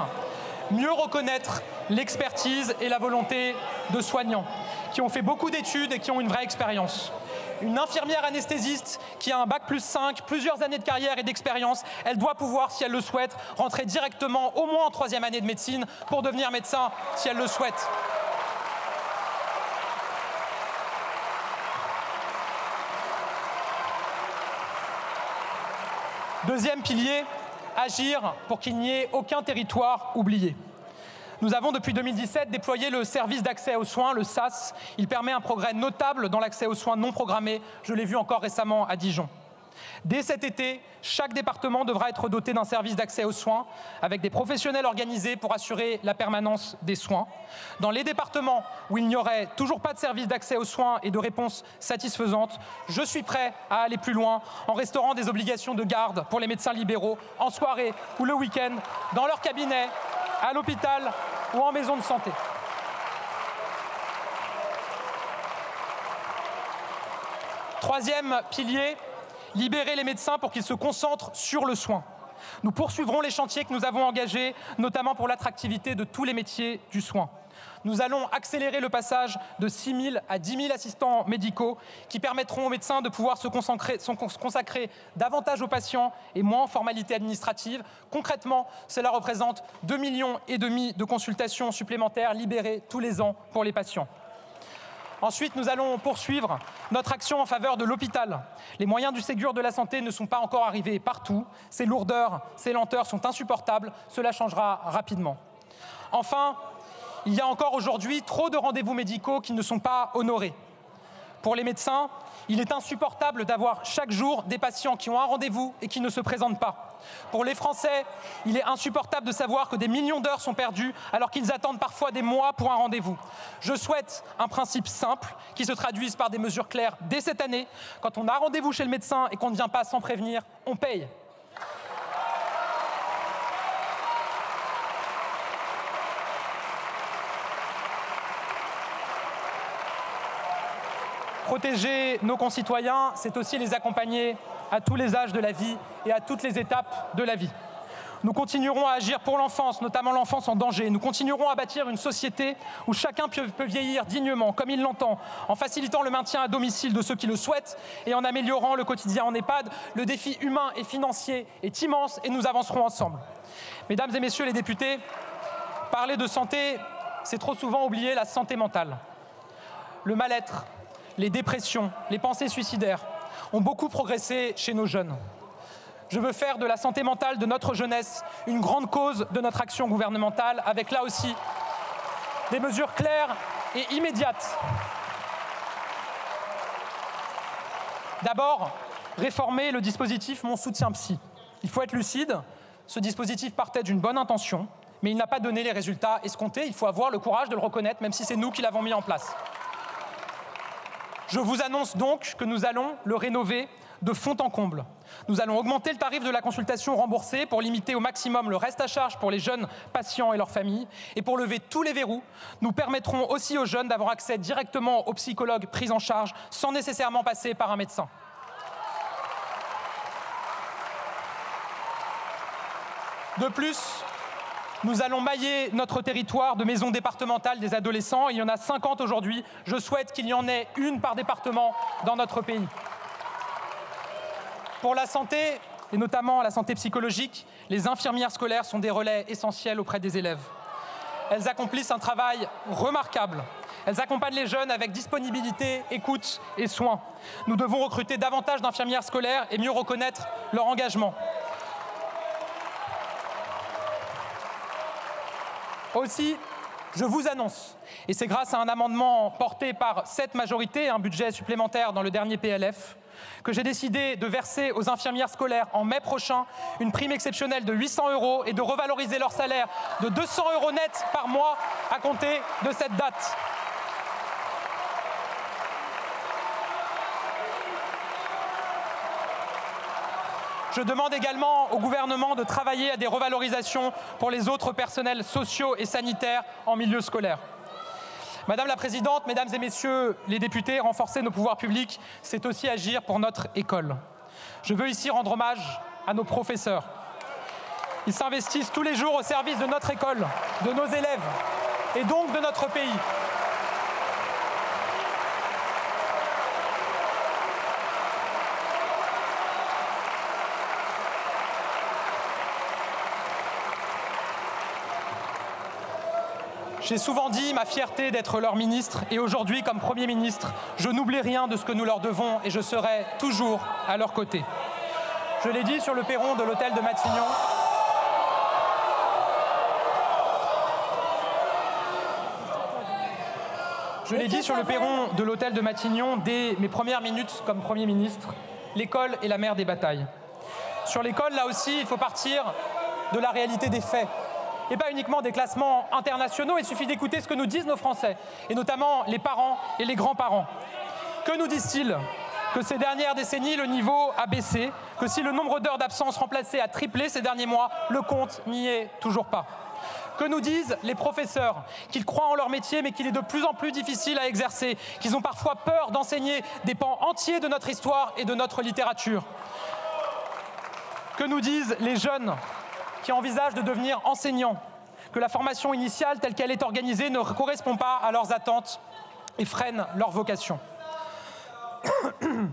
mieux reconnaître l'expertise et la volonté de soignants qui ont fait beaucoup d'études et qui ont une vraie expérience. Une infirmière anesthésiste qui a un bac+5, plusieurs années de carrière et d'expérience, elle doit pouvoir, si elle le souhaite, rentrer directement au moins en 3e année de médecine pour devenir médecin, si elle le souhaite. Deuxième pilier, agir pour qu'il n'y ait aucun territoire oublié. Nous avons depuis 2017 déployé le service d'accès aux soins, le SAS. Il permet un progrès notable dans l'accès aux soins non programmés. Je l'ai vu encore récemment à Dijon. Dès cet été, chaque département devra être doté d'un service d'accès aux soins avec des professionnels organisés pour assurer la permanence des soins. Dans les départements où il n'y aurait toujours pas de service d'accès aux soins et de réponse satisfaisante, je suis prêt à aller plus loin en restaurant des obligations de garde pour les médecins libéraux en soirée ou le week-end, dans leur cabinet, à l'hôpital ou en maison de santé. Troisième pilier, libérer les médecins pour qu'ils se concentrent sur le soin. Nous poursuivrons les chantiers que nous avons engagés, notamment pour l'attractivité de tous les métiers du soin. Nous allons accélérer le passage de 6 000 à 10 000 assistants médicaux qui permettront aux médecins de pouvoir se consacrer davantage aux patients et moins aux formalités administratives. Concrètement, cela représente 2,5 millions de consultations supplémentaires libérées tous les ans pour les patients. Ensuite, nous allons poursuivre notre action en faveur de l'hôpital. Les moyens du Ségur de la santé ne sont pas encore arrivés partout. Ces lourdeurs, ces lenteurs sont insupportables. Cela changera rapidement. Enfin, il y a encore aujourd'hui trop de rendez-vous médicaux qui ne sont pas honorés. Pour les médecins, il est insupportable d'avoir chaque jour des patients qui ont un rendez-vous et qui ne se présentent pas. Pour les Français, il est insupportable de savoir que des millions d'heures sont perdues alors qu'ils attendent parfois des mois pour un rendez-vous. Je souhaite un principe simple qui se traduise par des mesures claires dès cette année. Quand on a rendez-vous chez le médecin et qu'on ne vient pas sans prévenir, on paye. Protéger nos concitoyens, c'est aussi les accompagner à tous les âges de la vie et à toutes les étapes de la vie. Nous continuerons à agir pour l'enfance, notamment l'enfance en danger. Nous continuerons à bâtir une société où chacun peut vieillir dignement, comme il l'entend, en facilitant le maintien à domicile de ceux qui le souhaitent et en améliorant le quotidien en EHPAD. Le défi humain et financier est immense et nous avancerons ensemble. Mesdames et messieurs les députés, parler de santé, c'est trop souvent oublier la santé mentale. Le mal-être, les dépressions, les pensées suicidaires ont beaucoup progressé chez nos jeunes. Je veux faire de la santé mentale de notre jeunesse une grande cause de notre action gouvernementale, avec là aussi des mesures claires et immédiates. D'abord, réformer le dispositif Mon Soutien Psy. Il faut être lucide, ce dispositif partait d'une bonne intention, mais il n'a pas donné les résultats escomptés. Il faut avoir le courage de le reconnaître, même si c'est nous qui l'avons mis en place. Je vous annonce donc que nous allons le rénover de fond en comble. Nous allons augmenter le tarif de la consultation remboursée pour limiter au maximum le reste à charge pour les jeunes patients et leurs familles. Et pour lever tous les verrous, nous permettrons aussi aux jeunes d'avoir accès directement aux psychologues pris en charge sans nécessairement passer par un médecin. De plus, nous allons mailler notre territoire de maisons départementales des adolescents. Il y en a 50 aujourd'hui. Je souhaite qu'il y en ait une par département dans notre pays. Pour la santé, et notamment la santé psychologique, les infirmières scolaires sont des relais essentiels auprès des élèves. Elles accomplissent un travail remarquable. Elles accompagnent les jeunes avec disponibilité, écoute et soins. Nous devons recruter davantage d'infirmières scolaires et mieux reconnaître leur engagement. Aussi, je vous annonce, et c'est grâce à un amendement porté par cette majorité, un budget supplémentaire dans le dernier PLF, que j'ai décidé de verser aux infirmières scolaires en mai prochain une prime exceptionnelle de 800 € et de revaloriser leur salaire de 200 € net par mois à compter de cette date. Je demande également au gouvernement de travailler à des revalorisations pour les autres personnels sociaux et sanitaires en milieu scolaire. Madame la Présidente, Mesdames et Messieurs les députés, renforcer nos pouvoirs publics, c'est aussi agir pour notre école. Je veux ici rendre hommage à nos professeurs. Ils s'investissent tous les jours au service de notre école, de nos élèves et donc de notre pays. J'ai souvent dit ma fierté d'être leur ministre et aujourd'hui, comme Premier ministre, je n'oublie rien de ce que nous leur devons et je serai toujours à leur côté. Je l'ai dit sur le perron de l'hôtel de Matignon. Je l'ai dit sur le perron de l'hôtel de Matignon dès mes premières minutes comme Premier ministre, l'école est la mère des batailles. Sur l'école, là aussi, il faut partir de la réalité des faits. Et pas uniquement des classements internationaux, il suffit d'écouter ce que nous disent nos Français, et notamment les parents et les grands-parents. Que nous disent-ils? Que ces dernières décennies, le niveau a baissé, que si le nombre d'heures d'absence remplacées a triplé ces derniers mois, le compte n'y est toujours pas. Que nous disent les professeurs? Qu'ils croient en leur métier, mais qu'il est de plus en plus difficile à exercer, qu'ils ont parfois peur d'enseigner des pans entiers de notre histoire et de notre littérature. Que nous disent les jeunes qui envisagent de devenir enseignants, que la formation initiale telle qu'elle est organisée ne correspond pas à leurs attentes et freine leur vocation.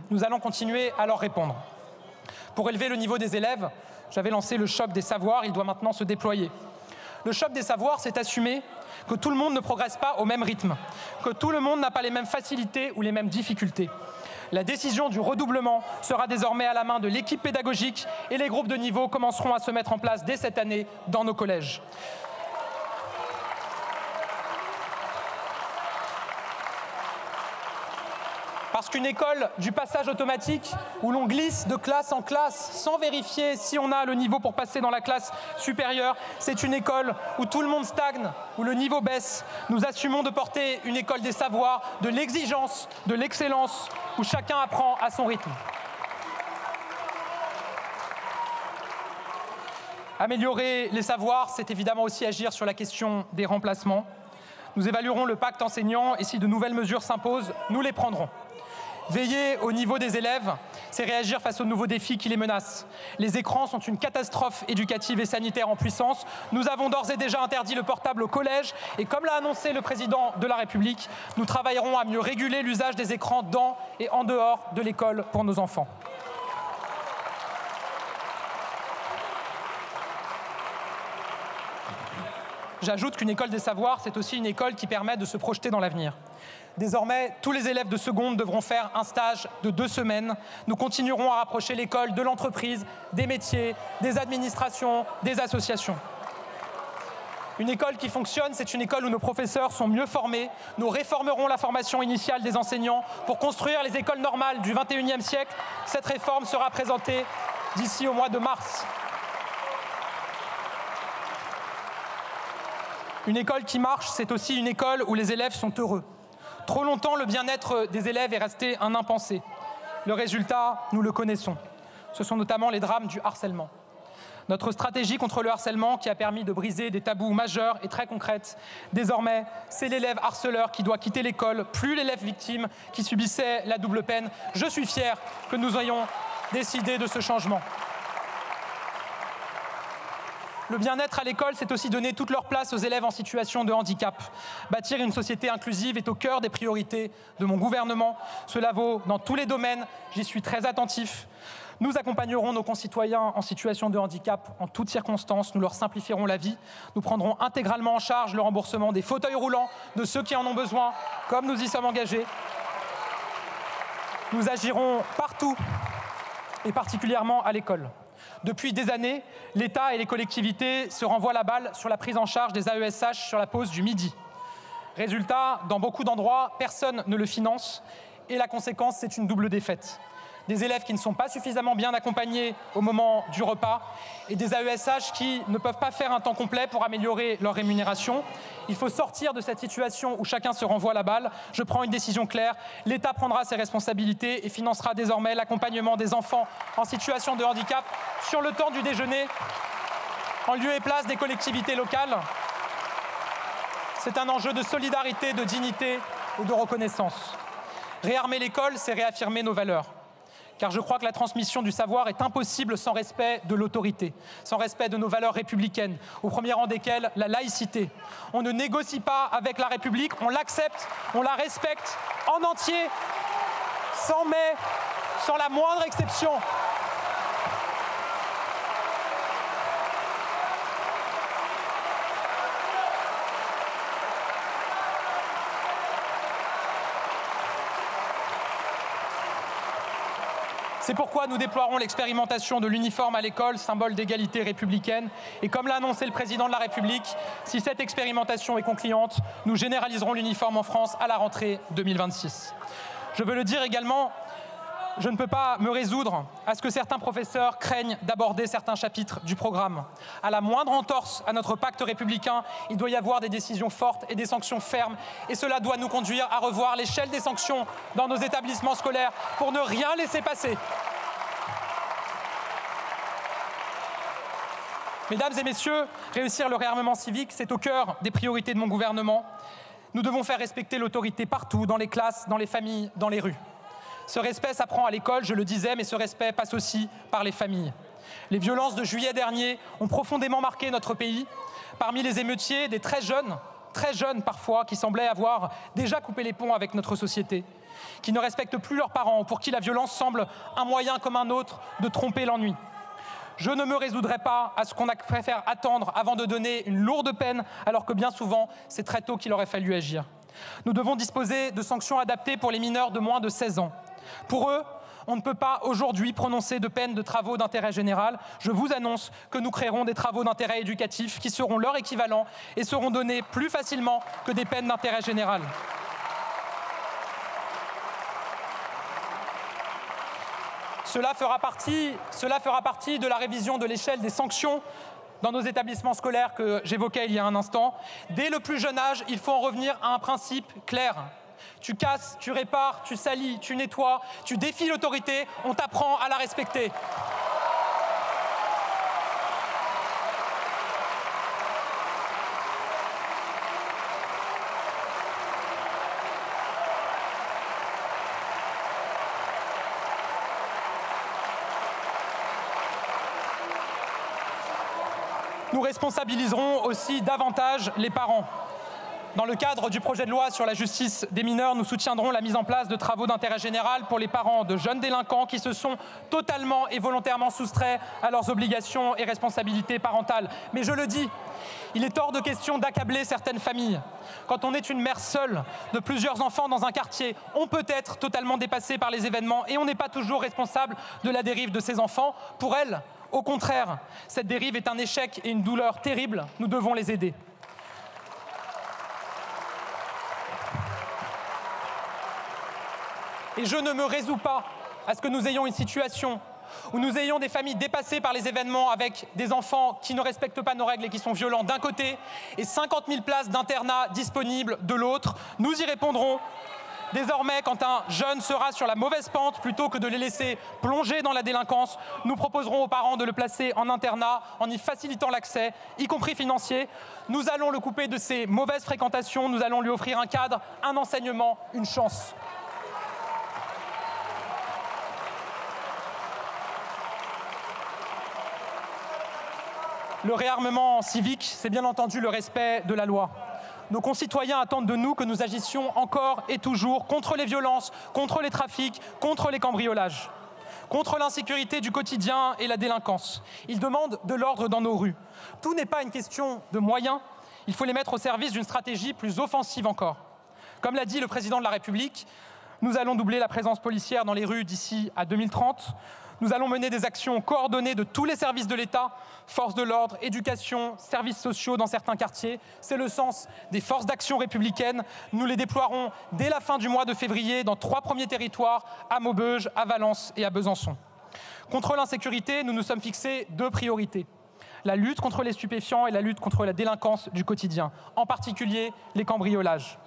Nous allons continuer à leur répondre. Pour élever le niveau des élèves, j'avais lancé le choc des savoirs, il doit maintenant se déployer. Le choc des savoirs, c'est assumer que tout le monde ne progresse pas au même rythme, que tout le monde n'a pas les mêmes facilités ou les mêmes difficultés. La décision du redoublement sera désormais à la main de l'équipe pédagogique et les groupes de niveau commenceront à se mettre en place dès cette année dans nos collèges. Parce qu'une école du passage automatique, où l'on glisse de classe en classe sans vérifier si on a le niveau pour passer dans la classe supérieure, c'est une école où tout le monde stagne, où le niveau baisse. Nous assumons de porter une école des savoirs, de l'exigence, de l'excellence, où chacun apprend à son rythme. Améliorer les savoirs, c'est évidemment aussi agir sur la question des remplacements. Nous évaluerons le pacte enseignant et si de nouvelles mesures s'imposent, nous les prendrons. Veiller au niveau des élèves, c'est réagir face aux nouveaux défis qui les menacent. Les écrans sont une catastrophe éducative et sanitaire en puissance. Nous avons d'ores et déjà interdit le portable au collège et comme l'a annoncé le président de la République, nous travaillerons à mieux réguler l'usage des écrans dans et en dehors de l'école pour nos enfants. J'ajoute qu'une école des savoirs, c'est aussi une école qui permet de se projeter dans l'avenir. Désormais, tous les élèves de seconde devront faire un stage de 2 semaines. Nous continuerons à rapprocher l'école de l'entreprise, des métiers, des administrations, des associations. Une école qui fonctionne, c'est une école où nos professeurs sont mieux formés. Nous réformerons la formation initiale des enseignants pour construire les écoles normales du XXIe siècle. Cette réforme sera présentée d'ici au mois de mars. Une école qui marche, c'est aussi une école où les élèves sont heureux. Trop longtemps, le bien-être des élèves est resté un impensé. Le résultat, nous le connaissons. Ce sont notamment les drames du harcèlement. Notre stratégie contre le harcèlement qui a permis de briser des tabous majeurs et très concrètes. Désormais, c'est l'élève harceleur qui doit quitter l'école, plus l'élève victime qui subissait la double peine. Je suis fier que nous ayons décidé de ce changement. Le bien-être à l'école, c'est aussi donner toute leur place aux élèves en situation de handicap. Bâtir une société inclusive est au cœur des priorités de mon gouvernement. Cela vaut dans tous les domaines, j'y suis très attentif. Nous accompagnerons nos concitoyens en situation de handicap en toutes circonstances. Nous leur simplifierons la vie. Nous prendrons intégralement en charge le remboursement des fauteuils roulants de ceux qui en ont besoin, comme nous y sommes engagés. Nous agirons partout, et particulièrement à l'école. Depuis des années, l'État et les collectivités se renvoient la balle sur la prise en charge des AESH sur la pause du midi. Résultat, dans beaucoup d'endroits, personne ne le finance et la conséquence, c'est une double défaite. Des élèves qui ne sont pas suffisamment bien accompagnés au moment du repas et des AESH qui ne peuvent pas faire un temps complet pour améliorer leur rémunération. Il faut sortir de cette situation où chacun se renvoie la balle. Je prends une décision claire. L'État prendra ses responsabilités et financera désormais l'accompagnement des enfants en situation de handicap sur le temps du déjeuner, en lieu et place des collectivités locales. C'est un enjeu de solidarité, de dignité et de reconnaissance. Réarmer l'école, c'est réaffirmer nos valeurs. Car je crois que la transmission du savoir est impossible sans respect de l'autorité, sans respect de nos valeurs républicaines, au premier rang desquelles la laïcité. On ne négocie pas avec la République, on l'accepte, on la respecte en entier, sans mais, sans la moindre exception. C'est pourquoi nous déploierons l'expérimentation de l'uniforme à l'école, symbole d'égalité républicaine. Et comme l'a annoncé le président de la République, si cette expérimentation est concluante, nous généraliserons l'uniforme en France à la rentrée 2026. Je veux le dire également, je ne peux pas me résoudre à ce que certains professeurs craignent d'aborder certains chapitres du programme. À la moindre entorse à notre pacte républicain, il doit y avoir des décisions fortes et des sanctions fermes. Et cela doit nous conduire à revoir l'échelle des sanctions dans nos établissements scolaires pour ne rien laisser passer. Mesdames et messieurs, réussir le réarmement civique, c'est au cœur des priorités de mon gouvernement. Nous devons faire respecter l'autorité partout, dans les classes, dans les familles, dans les rues. Ce respect s'apprend à l'école, je le disais, mais ce respect passe aussi par les familles. Les violences de juillet dernier ont profondément marqué notre pays. Parmi les émeutiers, des très jeunes parfois, qui semblaient avoir déjà coupé les ponts avec notre société, qui ne respectent plus leurs parents, pour qui la violence semble un moyen comme un autre de tromper l'ennui. Je ne me résoudrai pas à ce qu'on préfère attendre avant de donner une lourde peine, alors que bien souvent, c'est très tôt qu'il aurait fallu agir. Nous devons disposer de sanctions adaptées pour les mineurs de moins de 16 ans. Pour eux, on ne peut pas aujourd'hui prononcer de peine de travaux d'intérêt général. Je vous annonce que nous créerons des travaux d'intérêt éducatif qui seront leur équivalent et seront donnés plus facilement que des peines d'intérêt général. Cela fera partie de la révision de l'échelle des sanctions dans nos établissements scolaires que j'évoquais il y a un instant. Dès le plus jeune âge, il faut en revenir à un principe clair. Tu casses, tu répares, tu salis, tu nettoies, tu défies l'autorité, on t'apprend à la respecter. Nous responsabiliserons aussi davantage les parents. Dans le cadre du projet de loi sur la justice des mineurs, nous soutiendrons la mise en place de travaux d'intérêt général pour les parents de jeunes délinquants qui se sont totalement et volontairement soustraits à leurs obligations et responsabilités parentales. Mais je le dis, il est hors de question d'accabler certaines familles. Quand on est une mère seule de plusieurs enfants dans un quartier, on peut être totalement dépassé par les événements et on n'est pas toujours responsable de la dérive de ses enfants. Pour elles, au contraire, cette dérive est un échec et une douleur terrible. Nous devons les aider. Et je ne me résous pas à ce que nous ayons une situation où nous ayons des familles dépassées par les événements avec des enfants qui ne respectent pas nos règles et qui sont violents d'un côté et 50 000 places d'internat disponibles de l'autre. Nous y répondrons. Désormais, quand un jeune sera sur la mauvaise pente, plutôt que de les laisser plonger dans la délinquance, nous proposerons aux parents de le placer en internat en y facilitant l'accès, y compris financier. Nous allons le couper de ses mauvaises fréquentations, nous allons lui offrir un cadre, un enseignement, une chance. Le réarmement civique, c'est bien entendu le respect de la loi. Nos concitoyens attendent de nous que nous agissions encore et toujours contre les violences, contre les trafics, contre les cambriolages, contre l'insécurité du quotidien et la délinquance. Ils demandent de l'ordre dans nos rues. Tout n'est pas une question de moyens, il faut les mettre au service d'une stratégie plus offensive encore. Comme l'a dit le président de la République, nous allons doubler la présence policière dans les rues d'ici à 2030. Nous allons mener des actions coordonnées de tous les services de l'État, forces de l'ordre, éducation, services sociaux dans certains quartiers. C'est le sens des forces d'action républicaines. Nous les déploierons dès la fin du mois de février dans 3 premiers territoires, à Maubeuge, à Valence et à Besançon. Contre l'insécurité, nous nous sommes fixés 2 priorités. La lutte contre les stupéfiants et la lutte contre la délinquance du quotidien, en particulier les cambriolages.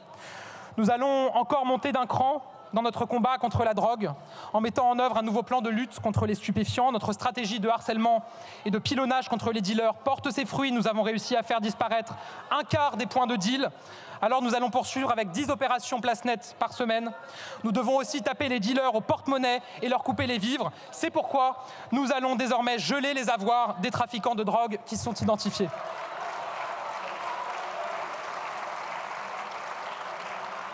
Nous allons encore monter d'un cran dans notre combat contre la drogue, en mettant en œuvre un nouveau plan de lutte contre les stupéfiants. Notre stratégie de harcèlement et de pilonnage contre les dealers porte ses fruits. Nous avons réussi à faire disparaître 1/4 des points de deal. Alors nous allons poursuivre avec 10 opérations place nette par semaine. Nous devons aussi taper les dealers au porte-monnaie et leur couper les vivres. C'est pourquoi nous allons désormais geler les avoirs des trafiquants de drogue qui sont identifiés.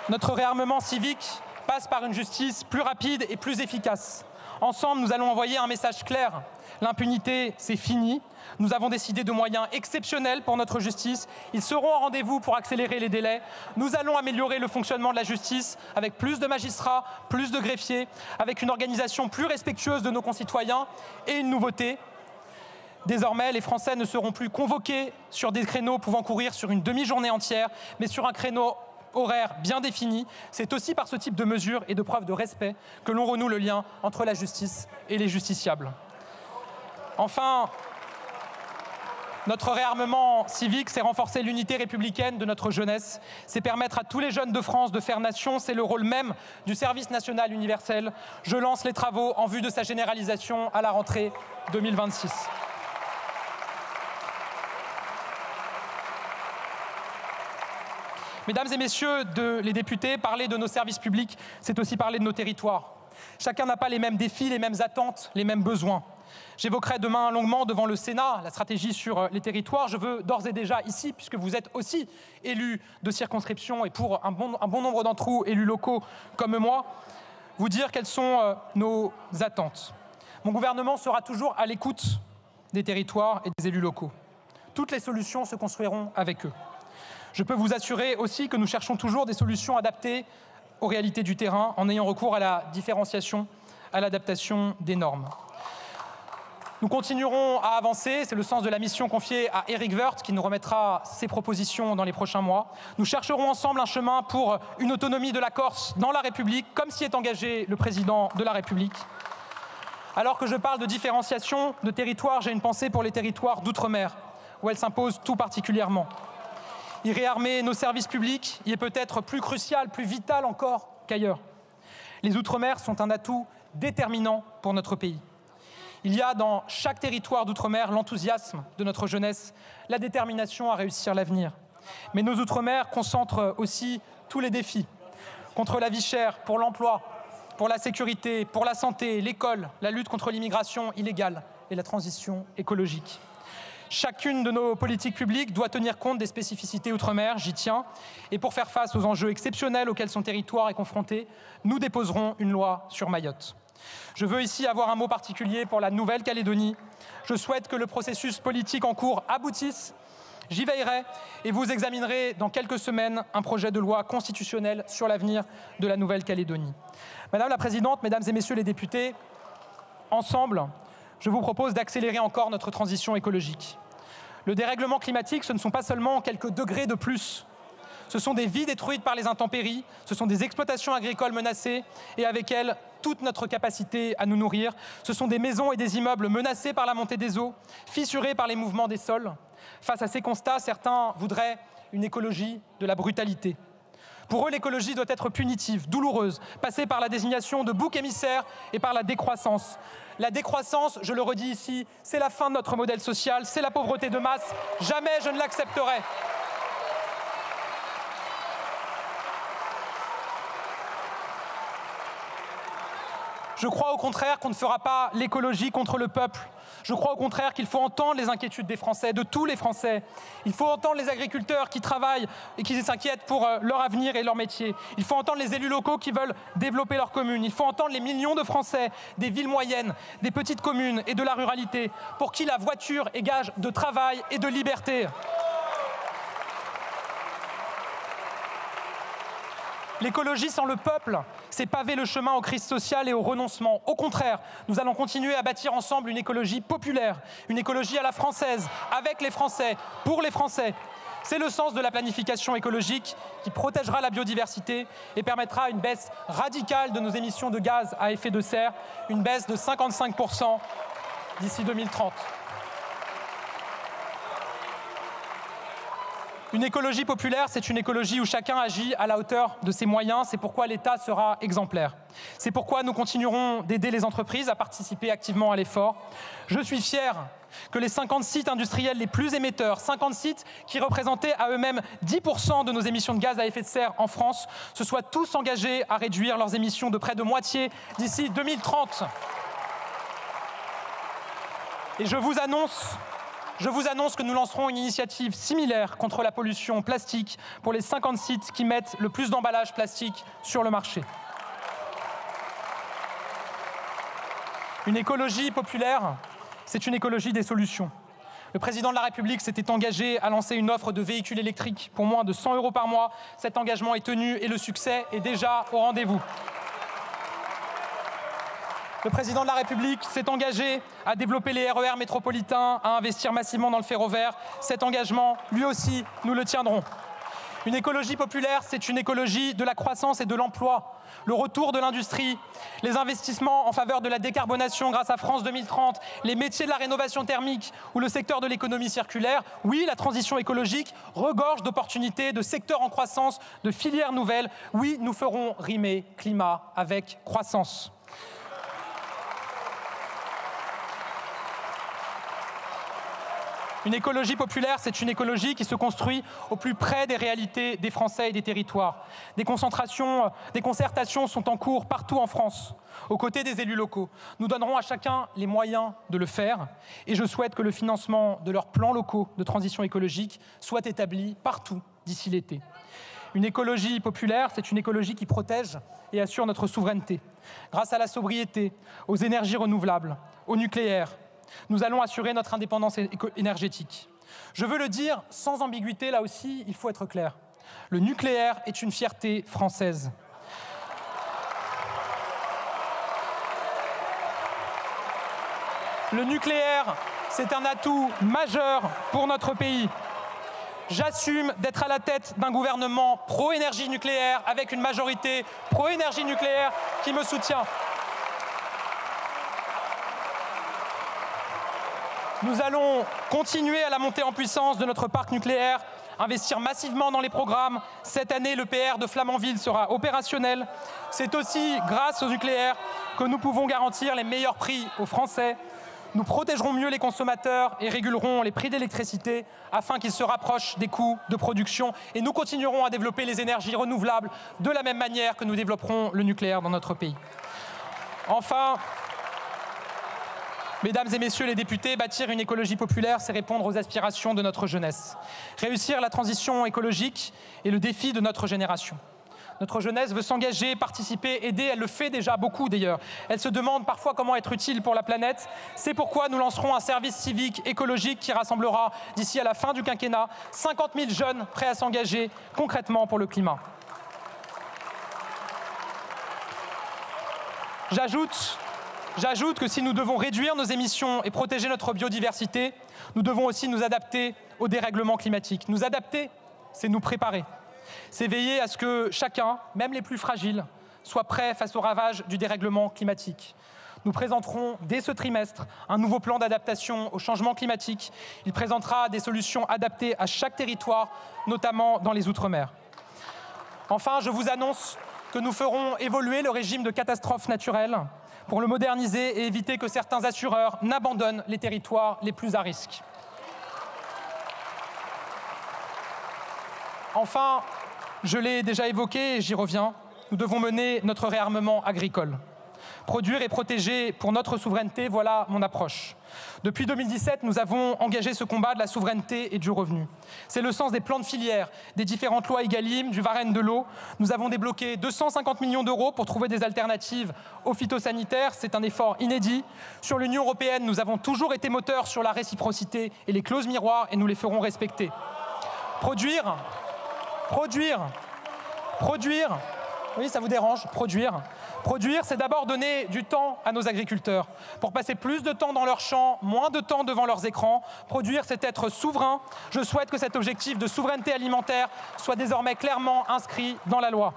Notre réarmement civique passe par une justice plus rapide et plus efficace. Ensemble, nous allons envoyer un message clair. L'impunité, c'est fini. Nous avons décidé de moyens exceptionnels pour notre justice. Ils seront au rendez-vous pour accélérer les délais. Nous allons améliorer le fonctionnement de la justice avec plus de magistrats, plus de greffiers, avec une organisation plus respectueuse de nos concitoyens et une nouveauté. Désormais, les Français ne seront plus convoqués sur des créneaux pouvant courir sur une demi-journée entière, mais sur un créneau horaire bien défini. C'est aussi par ce type de mesures et de preuves de respect que l'on renoue le lien entre la justice et les justiciables. Enfin, notre réarmement civique, c'est renforcer l'unité républicaine de notre jeunesse, c'est permettre à tous les jeunes de France de faire nation, c'est le rôle même du service national universel. Je lance les travaux en vue de sa généralisation à la rentrée 2026. Mesdames et messieurs les députés, parler de nos services publics, c'est aussi parler de nos territoires. Chacun n'a pas les mêmes défis, les mêmes attentes, les mêmes besoins. J'évoquerai demain longuement devant le Sénat la stratégie sur les territoires. Je veux d'ores et déjà ici, puisque vous êtes aussi élus de circonscription et pour un bon nombre d'entre vous élus locaux comme moi, vous dire quelles sont nos attentes. Mon gouvernement sera toujours à l'écoute des territoires et des élus locaux. Toutes les solutions se construiront avec eux. Je peux vous assurer aussi que nous cherchons toujours des solutions adaptées aux réalités du terrain en ayant recours à la différenciation, à l'adaptation des normes. Nous continuerons à avancer, c'est le sens de la mission confiée à Éric Woerth qui nous remettra ses propositions dans les prochains mois. Nous chercherons ensemble un chemin pour une autonomie de la Corse dans la République, comme s'y est engagé le président de la République. Alors que je parle de différenciation de territoire, j'ai une pensée pour les territoires d'outre-mer, où elle s'impose tout particulièrement. Y réarmer nos services publics y est peut-être plus crucial, plus vital encore qu'ailleurs. Les Outre-mer sont un atout déterminant pour notre pays. Il y a dans chaque territoire d'Outre-mer l'enthousiasme de notre jeunesse, la détermination à réussir l'avenir. Mais nos Outre-mer concentrent aussi tous les défis. Contre la vie chère, pour l'emploi, pour la sécurité, pour la santé, l'école, la lutte contre l'immigration illégale et la transition écologique. Chacune de nos politiques publiques doit tenir compte des spécificités outre-mer, j'y tiens. Et pour faire face aux enjeux exceptionnels auxquels son territoire est confronté, nous déposerons une loi sur Mayotte. Je veux ici avoir un mot particulier pour la Nouvelle-Calédonie. Je souhaite que le processus politique en cours aboutisse. J'y veillerai et vous examinerez dans quelques semaines un projet de loi constitutionnelle sur l'avenir de la Nouvelle-Calédonie. Madame la Présidente, Mesdames et Messieurs les députés, ensemble, je vous propose d'accélérer encore notre transition écologique. Le dérèglement climatique, ce ne sont pas seulement quelques degrés de plus. Ce sont des vies détruites par les intempéries, ce sont des exploitations agricoles menacées et avec elles, toute notre capacité à nous nourrir. Ce sont des maisons et des immeubles menacés par la montée des eaux, fissurés par les mouvements des sols. Face à ces constats, certains voudraient une écologie de la brutalité. Pour eux, l'écologie doit être punitive, douloureuse, passer par la désignation de boucs émissaires et par la décroissance. La décroissance, je le redis ici, c'est la fin de notre modèle social, c'est la pauvreté de masse. Jamais je ne l'accepterai. Je crois au contraire qu'on ne fera pas l'écologie contre le peuple. Je crois au contraire qu'il faut entendre les inquiétudes des Français, de tous les Français. Il faut entendre les agriculteurs qui travaillent et qui s'inquiètent pour leur avenir et leur métier. Il faut entendre les élus locaux qui veulent développer leur commune. Il faut entendre les millions de Français des villes moyennes, des petites communes et de la ruralité, pour qui la voiture est gage de travail et de liberté. L'écologie sans le peuple, c'est paver le chemin aux crises sociales et au renoncement. Au contraire, nous allons continuer à bâtir ensemble une écologie populaire, une écologie à la française, avec les Français, pour les Français. C'est le sens de la planification écologique qui protégera la biodiversité et permettra une baisse radicale de nos émissions de gaz à effet de serre, une baisse de 55% d'ici 2030. Une écologie populaire, c'est une écologie où chacun agit à la hauteur de ses moyens. C'est pourquoi l'État sera exemplaire. C'est pourquoi nous continuerons d'aider les entreprises à participer activement à l'effort. Je suis fier que les 50 sites industriels les plus émetteurs, 50 sites qui représentaient à eux-mêmes 10% de nos émissions de gaz à effet de serre en France, se soient tous engagés à réduire leurs émissions de près de moitié d'ici 2030. Et je vous annonce que nous lancerons une initiative similaire contre la pollution plastique pour les 50 sites qui mettent le plus d'emballages plastiques sur le marché. Une écologie populaire, c'est une écologie des solutions. Le président de la République s'était engagé à lancer une offre de véhicules électriques pour moins de 100 € par mois. Cet engagement est tenu et le succès est déjà au rendez-vous. Le président de la République s'est engagé à développer les RER métropolitains, à investir massivement dans le ferroviaire. Cet engagement, lui aussi, nous le tiendrons. Une écologie populaire, c'est une écologie de la croissance et de l'emploi. Le retour de l'industrie, les investissements en faveur de la décarbonation grâce à France 2030, les métiers de la rénovation thermique ou le secteur de l'économie circulaire. Oui, la transition écologique regorge d'opportunités, de secteurs en croissance, de filières nouvelles. Oui, nous ferons rimer climat avec croissance. Une écologie populaire, c'est une écologie qui se construit au plus près des réalités des Français et des territoires. Des concertations sont en cours partout en France, aux côtés des élus locaux. Nous donnerons à chacun les moyens de le faire et je souhaite que le financement de leurs plans locaux de transition écologique soit établi partout d'ici l'été. Une écologie populaire, c'est une écologie qui protège et assure notre souveraineté. Grâce à la sobriété, aux énergies renouvelables, au nucléaire, nous allons assurer notre indépendance énergétique. Je veux le dire sans ambiguïté, là aussi, il faut être clair. Le nucléaire est une fierté française. Le nucléaire, c'est un atout majeur pour notre pays. J'assume d'être à la tête d'un gouvernement pro-énergie nucléaire, avec une majorité pro-énergie nucléaire qui me soutient. Nous allons continuer à la montée en puissance de notre parc nucléaire, investir massivement dans les programmes. Cette année, l'EPR de Flamanville sera opérationnel. C'est aussi grâce au nucléaire que nous pouvons garantir les meilleurs prix aux Français. Nous protégerons mieux les consommateurs et régulerons les prix d'électricité afin qu'ils se rapprochent des coûts de production. Et nous continuerons à développer les énergies renouvelables de la même manière que nous développerons le nucléaire dans notre pays. Enfin, mesdames et messieurs les députés, bâtir une écologie populaire, c'est répondre aux aspirations de notre jeunesse. Réussir la transition écologique est le défi de notre génération. Notre jeunesse veut s'engager, participer, aider. Elle le fait déjà beaucoup d'ailleurs. Elle se demande parfois comment être utile pour la planète. C'est pourquoi nous lancerons un service civique écologique qui rassemblera d'ici à la fin du quinquennat 50 000 jeunes prêts à s'engager concrètement pour le climat. J'ajoute que si nous devons réduire nos émissions et protéger notre biodiversité, nous devons aussi nous adapter au dérèglement climatique. Nous adapter, c'est nous préparer. C'est veiller à ce que chacun, même les plus fragiles, soit prêt face aux ravages du dérèglement climatique. Nous présenterons dès ce trimestre un nouveau plan d'adaptation au changement climatique. Il présentera des solutions adaptées à chaque territoire, notamment dans les Outre-mer. Enfin, je vous annonce que nous ferons évoluer le régime de catastrophe naturelle pour le moderniser et éviter que certains assureurs n'abandonnent les territoires les plus à risque. Enfin, je l'ai déjà évoqué et j'y reviens, nous devons mener notre réarmement agricole. Produire et protéger pour notre souveraineté, voilà mon approche. Depuis 2017, nous avons engagé ce combat de la souveraineté et du revenu. C'est le sens des plans de filière, des différentes lois Egalim, du Varenne de l'eau. Nous avons débloqué 250 millions d'euros pour trouver des alternatives aux phytosanitaires. C'est un effort inédit. Sur l'Union européenne, nous avons toujours été moteurs sur la réciprocité et les clauses miroirs et nous les ferons respecter. Produire, oui, ça vous dérange, Produire, c'est d'abord donner du temps à nos agriculteurs pour passer plus de temps dans leurs champs, moins de temps devant leurs écrans. Produire, c'est être souverain. Je souhaite que cet objectif de souveraineté alimentaire soit désormais clairement inscrit dans la loi.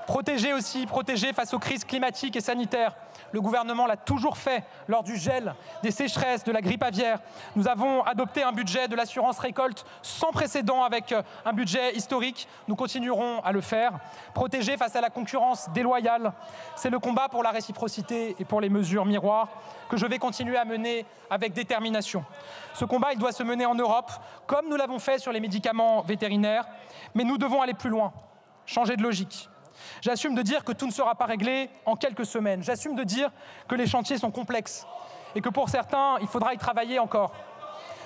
Protéger aussi, protéger face aux crises climatiques et sanitaires. Le gouvernement l'a toujours fait lors du gel, des sécheresses, de la grippe aviaire. Nous avons adopté un budget de l'assurance récolte sans précédent avec un budget historique. Nous continuerons à le faire. Protéger face à la concurrence déloyale, c'est le combat pour la réciprocité et pour les mesures miroirs que je vais continuer à mener avec détermination. Ce combat, il doit se mener en Europe, comme nous l'avons fait sur les médicaments vétérinaires. Mais nous devons aller plus loin, changer de logique. J'assume de dire que tout ne sera pas réglé en quelques semaines. J'assume de dire que les chantiers sont complexes et que pour certains, il faudra y travailler encore.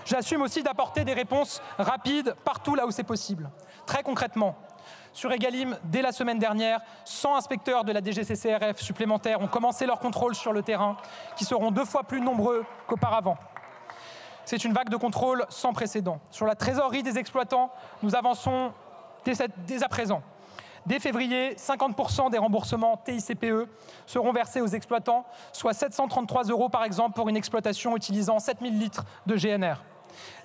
J'assume aussi d'apporter des réponses rapides partout là où c'est possible. Très concrètement, sur Egalim, dès la semaine dernière, 100 inspecteurs de la DGCCRF supplémentaires ont commencé leur contrôle sur le terrain, qui seront 2 fois plus nombreux qu'auparavant. C'est une vague de contrôle sans précédent. Sur la trésorerie des exploitants, nous avançons dès à présent. Dès février, 50% des remboursements TICPE seront versés aux exploitants, soit 733 € par exemple pour une exploitation utilisant 7000 litres de GNR.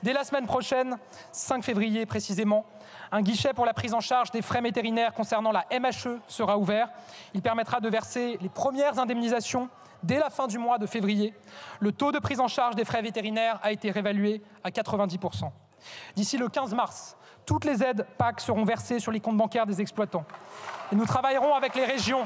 Dès la semaine prochaine, 5 février précisément, un guichet pour la prise en charge des frais vétérinaires concernant la MHE sera ouvert. Il permettra de verser les premières indemnisations dès la fin du mois de février. Le taux de prise en charge des frais vétérinaires a été réévalué à 90%. D'ici le 15 mars, toutes les aides PAC seront versées sur les comptes bancaires des exploitants. Et nous travaillerons avec les régions.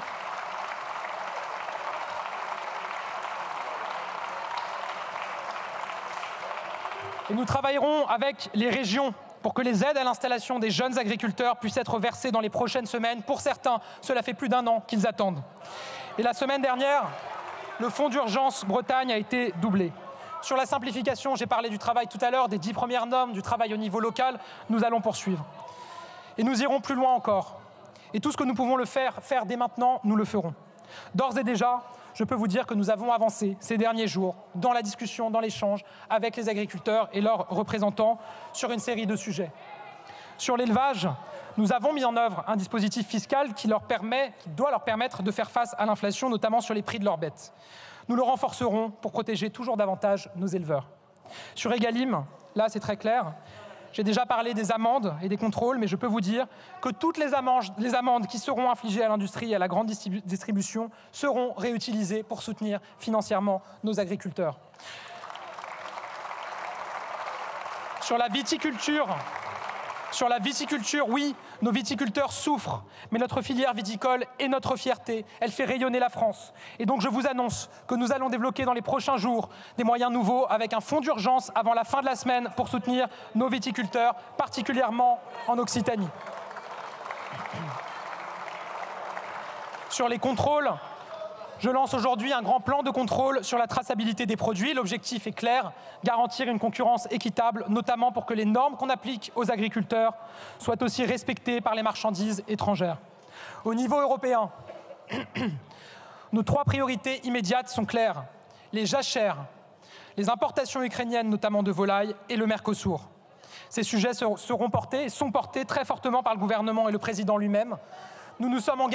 Pour que les aides à l'installation des jeunes agriculteurs puissent être versées dans les prochaines semaines. Pour certains, cela fait plus d'1 an qu'ils attendent. Et la semaine dernière, le fonds d'urgence Bretagne a été doublé. Sur la simplification, j'ai parlé du travail tout à l'heure, des 10 premières normes, du travail au niveau local. Nous allons poursuivre. Et nous irons plus loin encore. Et tout ce que nous pouvons faire dès maintenant, nous le ferons. D'ores et déjà, je peux vous dire que nous avons avancé ces derniers jours dans la discussion, dans l'échange avec les agriculteurs et leurs représentants sur une série de sujets. Sur l'élevage, nous avons mis en œuvre un dispositif fiscal qui doit leur permettre de faire face à l'inflation, notamment sur les prix de leurs bêtes. Nous le renforcerons pour protéger toujours davantage nos éleveurs. Sur Egalim, là c'est très clair, j'ai déjà parlé des amendes et des contrôles, mais je peux vous dire que toutes les amendes qui seront infligées à l'industrie et à la grande distribution seront réutilisées pour soutenir financièrement nos agriculteurs. Sur la viticulture, oui, nos viticulteurs souffrent, mais notre filière viticole est notre fierté. Elle fait rayonner la France. Et donc je vous annonce que nous allons débloquer dans les prochains jours des moyens nouveaux avec un fonds d'urgence avant la fin de la semaine pour soutenir nos viticulteurs, particulièrement en Occitanie. Sur les contrôles, je lance aujourd'hui un grand plan de contrôle sur la traçabilité des produits. L'objectif est clair, garantir une concurrence équitable, notamment pour que les normes qu'on applique aux agriculteurs soient aussi respectées par les marchandises étrangères. Au niveau européen, nos 3 priorités immédiates sont claires. Les jachères, les importations ukrainiennes, notamment de volailles, et le Mercosur. Ces sujets sont portés très fortement par le gouvernement et le président lui-même. Nous avons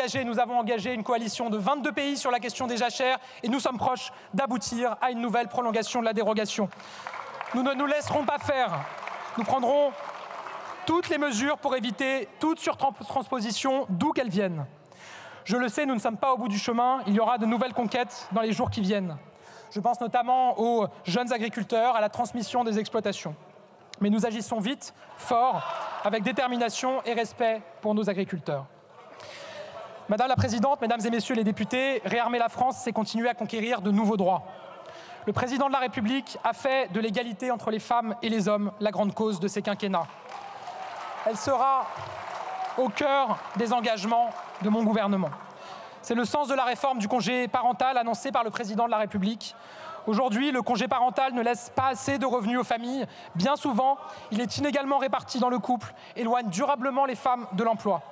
engagé une coalition de 22 pays sur la question des jachères et nous sommes proches d'aboutir à une nouvelle prolongation de la dérogation. Nous ne nous laisserons pas faire. Nous prendrons toutes les mesures pour éviter toute surtransposition, d'où qu'elle vienne. Je le sais, nous ne sommes pas au bout du chemin. Il y aura de nouvelles conquêtes dans les jours qui viennent. Je pense notamment aux jeunes agriculteurs, à la transmission des exploitations. Mais nous agissons vite, fort, avec détermination et respect pour nos agriculteurs. Madame la Présidente, Mesdames et Messieurs les députés, réarmer la France, c'est continuer à conquérir de nouveaux droits. Le Président de la République a fait de l'égalité entre les femmes et les hommes la grande cause de ses quinquennats. Elle sera au cœur des engagements de mon gouvernement. C'est le sens de la réforme du congé parental annoncée par le Président de la République. Aujourd'hui, le congé parental ne laisse pas assez de revenus aux familles. Bien souvent, il est inégalement réparti dans le couple, éloigne durablement les femmes de l'emploi.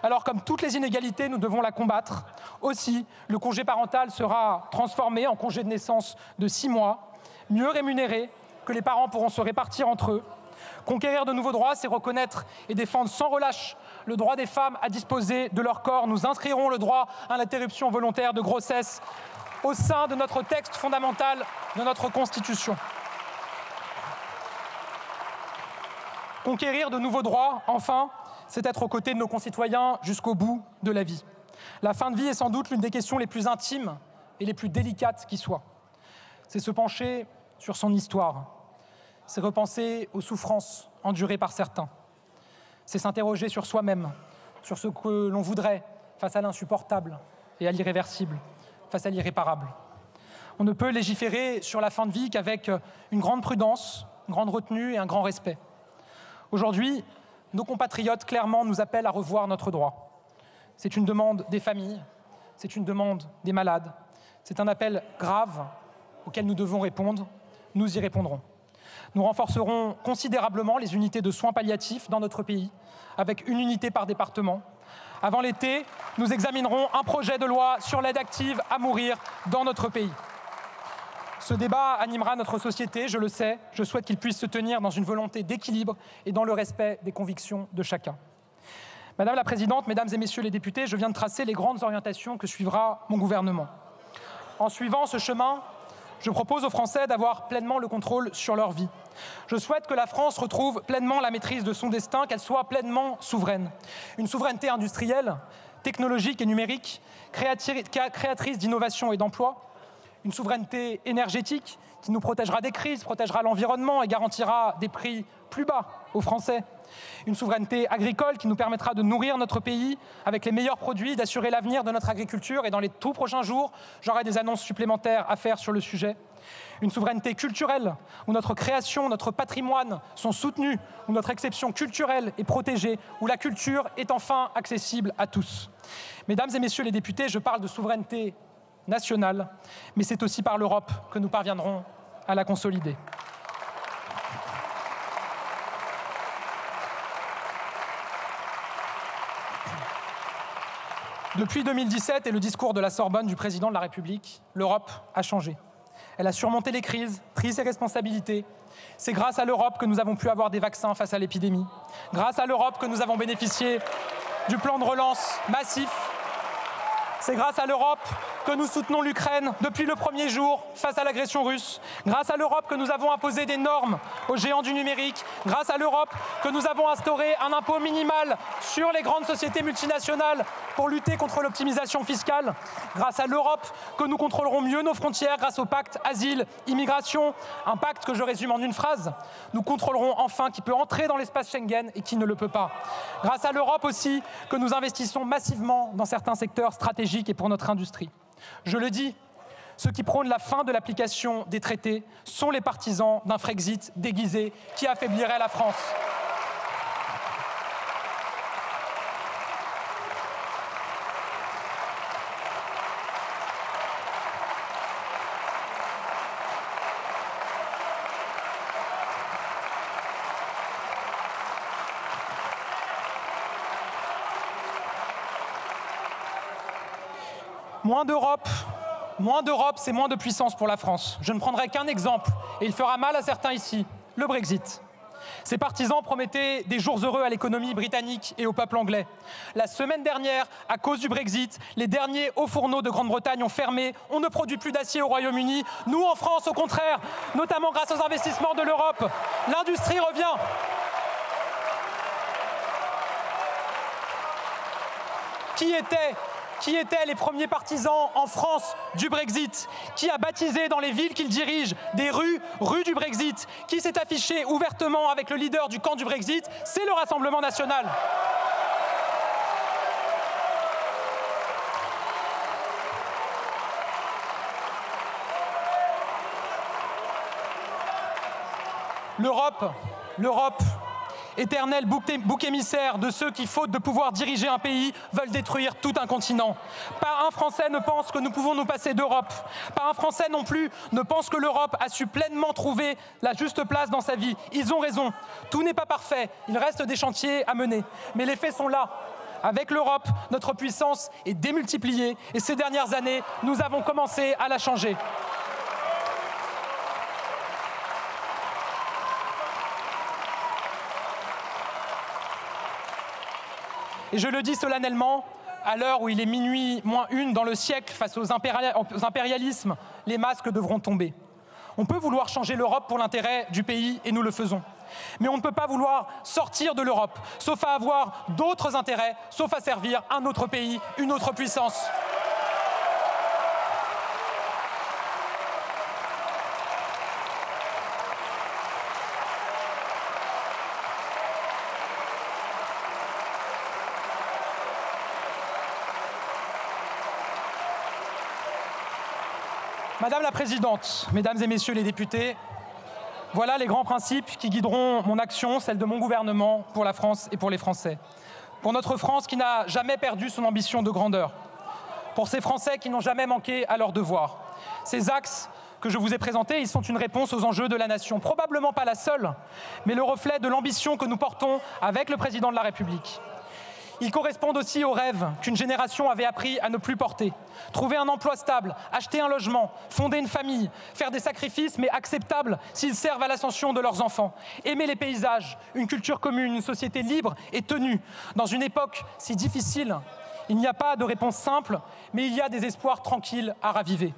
Alors, comme toutes les inégalités, nous devons la combattre. Aussi, le congé parental sera transformé en congé de naissance de 6 mois, mieux rémunéré, que les parents pourront se répartir entre eux. Conquérir de nouveaux droits, c'est reconnaître et défendre sans relâche le droit des femmes à disposer de leur corps. Nous inscrirons le droit à l'interruption volontaire de grossesse au sein de notre texte fondamental de notre Constitution. Conquérir de nouveaux droits, enfin, c'est être aux côtés de nos concitoyens jusqu'au bout de la vie. La fin de vie est sans doute l'une des questions les plus intimes et les plus délicates qui soient. C'est se pencher sur son histoire, c'est repenser aux souffrances endurées par certains, c'est s'interroger sur soi-même, sur ce que l'on voudrait face à l'insupportable et à l'irréversible, face à l'irréparable. On ne peut légiférer sur la fin de vie qu'avec une grande prudence, une grande retenue et un grand respect. Aujourd'hui, nos compatriotes, clairement, nous appellent à revoir notre droit. C'est une demande des familles, c'est une demande des malades. C'est un appel grave auquel nous devons répondre. Nous y répondrons. Nous renforcerons considérablement les unités de soins palliatifs dans notre pays, avec une unité par département. Avant l'été, nous examinerons un projet de loi sur l'aide active à mourir dans notre pays. Ce débat animera notre société, je le sais. Je souhaite qu'il puisse se tenir dans une volonté d'équilibre et dans le respect des convictions de chacun. Madame la Présidente, Mesdames et Messieurs les députés, je viens de tracer les grandes orientations que suivra mon gouvernement. En suivant ce chemin, je propose aux Français d'avoir pleinement le contrôle sur leur vie. Je souhaite que la France retrouve pleinement la maîtrise de son destin, qu'elle soit pleinement souveraine. Une souveraineté industrielle, technologique et numérique, créatrice d'innovation et d'emplois. Une souveraineté énergétique qui nous protégera des crises, protégera l'environnement et garantira des prix plus bas aux Français. Une souveraineté agricole qui nous permettra de nourrir notre pays avec les meilleurs produits, d'assurer l'avenir de notre agriculture. Et dans les tout prochains jours, j'aurai des annonces supplémentaires à faire sur le sujet. Une souveraineté culturelle où notre création, notre patrimoine sont soutenus, où notre exception culturelle est protégée, où la culture est enfin accessible à tous. Mesdames et Messieurs les députés, je parle de souveraineté nationale, mais c'est aussi par l'Europe que nous parviendrons à la consolider. Depuis 2017 et le discours de la Sorbonne du président de la République, l'Europe a changé. Elle a surmonté les crises, pris ses responsabilités. C'est grâce à l'Europe que nous avons pu avoir des vaccins face à l'épidémie. Grâce à l'Europe que nous avons bénéficié du plan de relance massif. C'est grâce à l'Europe que nous soutenons l'Ukraine depuis le premier jour face à l'agression russe. Grâce à l'Europe que nous avons imposé des normes aux géants du numérique. Grâce à l'Europe que nous avons instauré un impôt minimal sur les grandes sociétés multinationales pour lutter contre l'optimisation fiscale. Grâce à l'Europe que nous contrôlerons mieux nos frontières grâce au pacte asile-immigration. Un pacte que je résume en une phrase. Nous contrôlerons enfin qui peut entrer dans l'espace Schengen et qui ne le peut pas. Grâce à l'Europe aussi que nous investissons massivement dans certains secteurs stratégiques et pour notre industrie. Je le dis, ceux qui prônent la fin de l'application des traités sont les partisans d'un Frexit déguisé qui affaiblirait la France. Moins d'Europe, c'est moins de puissance pour la France. Je ne prendrai qu'un exemple, et il fera mal à certains ici, le Brexit. Ses partisans promettaient des jours heureux à l'économie britannique et au peuple anglais. La semaine dernière, à cause du Brexit, les derniers hauts fourneaux de Grande-Bretagne ont fermé. On ne produit plus d'acier au Royaume-Uni. Nous, en France, au contraire, notamment grâce aux investissements de l'Europe, l'industrie revient. Qui étaient les premiers partisans en France du Brexit? Qui a baptisé dans les villes qu'il dirige des rues du Brexit? Qui s'est affiché ouvertement avec le leader du camp du Brexit? C'est le Rassemblement national. L'Europe, éternel bouc émissaire de ceux qui, faute de pouvoir diriger un pays, veulent détruire tout un continent. Pas un Français ne pense que nous pouvons nous passer d'Europe. Pas un Français non plus ne pense que l'Europe a su pleinement trouver la juste place dans sa vie. Ils ont raison. Tout n'est pas parfait. Il reste des chantiers à mener. Mais les faits sont là. Avec l'Europe, notre puissance est démultipliée et ces dernières années, nous avons commencé à la changer. Et je le dis solennellement, à l'heure où il est minuit moins une dans le siècle, face aux impérialismes, les masques devront tomber. On peut vouloir changer l'Europe pour l'intérêt du pays et nous le faisons. Mais on ne peut pas vouloir sortir de l'Europe, sauf à avoir d'autres intérêts, sauf à servir un autre pays, une autre puissance. Madame la Présidente, Mesdames et Messieurs les députés, voilà les grands principes qui guideront mon action, celle de mon gouvernement, pour la France et pour les Français. Pour notre France qui n'a jamais perdu son ambition de grandeur. Pour ces Français qui n'ont jamais manqué à leurs devoirs. Ces axes que je vous ai présentés, ils sont une réponse aux enjeux de la nation. Probablement pas la seule, mais le reflet de l'ambition que nous portons avec le Président de la République. Ils correspondent aussi aux rêves qu'une génération avait appris à ne plus porter. Trouver un emploi stable, acheter un logement, fonder une famille, faire des sacrifices mais acceptables s'ils servent à l'ascension de leurs enfants. Aimer les paysages, une culture commune, une société libre et tenue. Dans une époque si difficile, il n'y a pas de réponse simple, mais il y a des espoirs tranquilles à raviver.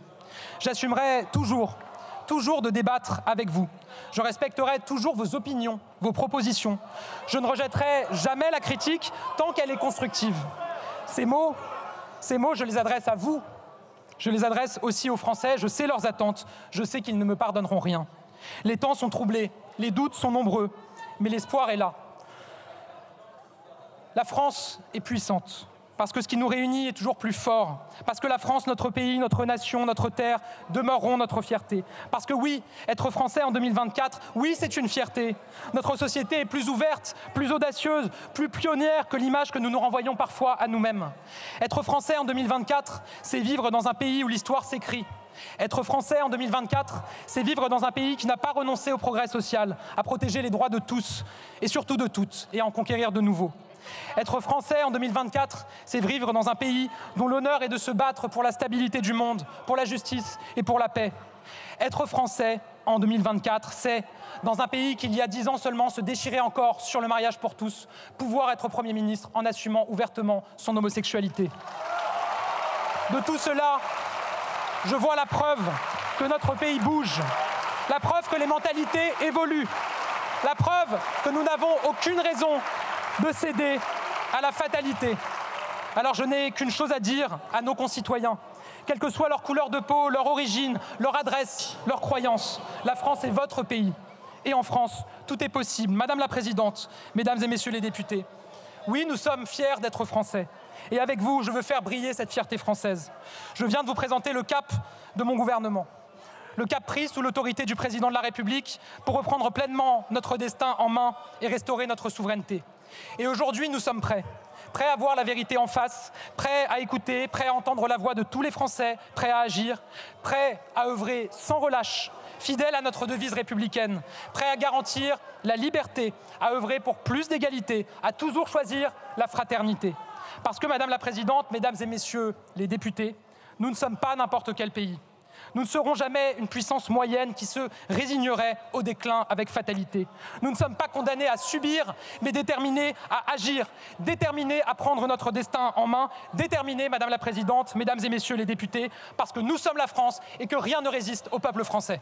J'assumerai toujours de débattre avec vous. Je respecterai toujours vos opinions, vos propositions. Je ne rejetterai jamais la critique tant qu'elle est constructive. Ces mots, je les adresse à vous. Je les adresse aussi aux Français. Je sais leurs attentes. Je sais qu'ils ne me pardonneront rien. Les temps sont troublés, les doutes sont nombreux, mais l'espoir est là. La France est puissante. Parce que ce qui nous réunit est toujours plus fort. Parce que la France, notre pays, notre nation, notre terre demeureront notre fierté. Parce que oui, être français en 2024, oui, c'est une fierté. Notre société est plus ouverte, plus audacieuse, plus pionnière que l'image que nous nous renvoyons parfois à nous-mêmes. Être français en 2024, c'est vivre dans un pays où l'histoire s'écrit. Être français en 2024, c'est vivre dans un pays qui n'a pas renoncé au progrès social, à protéger les droits de tous, et surtout de toutes, et à en conquérir de nouveaux. Être français en 2024, c'est vivre dans un pays dont l'honneur est de se battre pour la stabilité du monde, pour la justice et pour la paix. Être français en 2024, c'est, dans un pays qui il y a 10 ans seulement se déchirait encore sur le mariage pour tous, pouvoir être Premier ministre en assumant ouvertement son homosexualité. De tout cela, je vois la preuve que notre pays bouge, la preuve que les mentalités évoluent, la preuve que nous n'avons aucune raison de céder à la fatalité. Alors je n'ai qu'une chose à dire à nos concitoyens. Quelle que soit leur couleur de peau, leur origine, leur adresse, leur croyance, la France est votre pays. Et en France, tout est possible. Madame la Présidente, Mesdames et Messieurs les députés, oui, nous sommes fiers d'être Français. Et avec vous, je veux faire briller cette fierté française. Je viens de vous présenter le cap de mon gouvernement. Le cap pris sous l'autorité du Président de la République pour reprendre pleinement notre destin en main et restaurer notre souveraineté. Et aujourd'hui, nous sommes prêts à voir la vérité en face, prêts à écouter, prêts à entendre la voix de tous les Français, prêts à agir, prêts à œuvrer sans relâche, fidèles à notre devise républicaine, prêts à garantir la liberté, à œuvrer pour plus d'égalité, à toujours choisir la fraternité. Parce que, Madame la Présidente, Mesdames et Messieurs les députés, nous ne sommes pas n'importe quel pays. Nous ne serons jamais une puissance moyenne qui se résignerait au déclin avec fatalité. Nous ne sommes pas condamnés à subir, mais déterminés à agir, déterminés à prendre notre destin en main, déterminés, Madame la Présidente, Mesdames et Messieurs les députés, parce que nous sommes la France et que rien ne résiste au peuple français.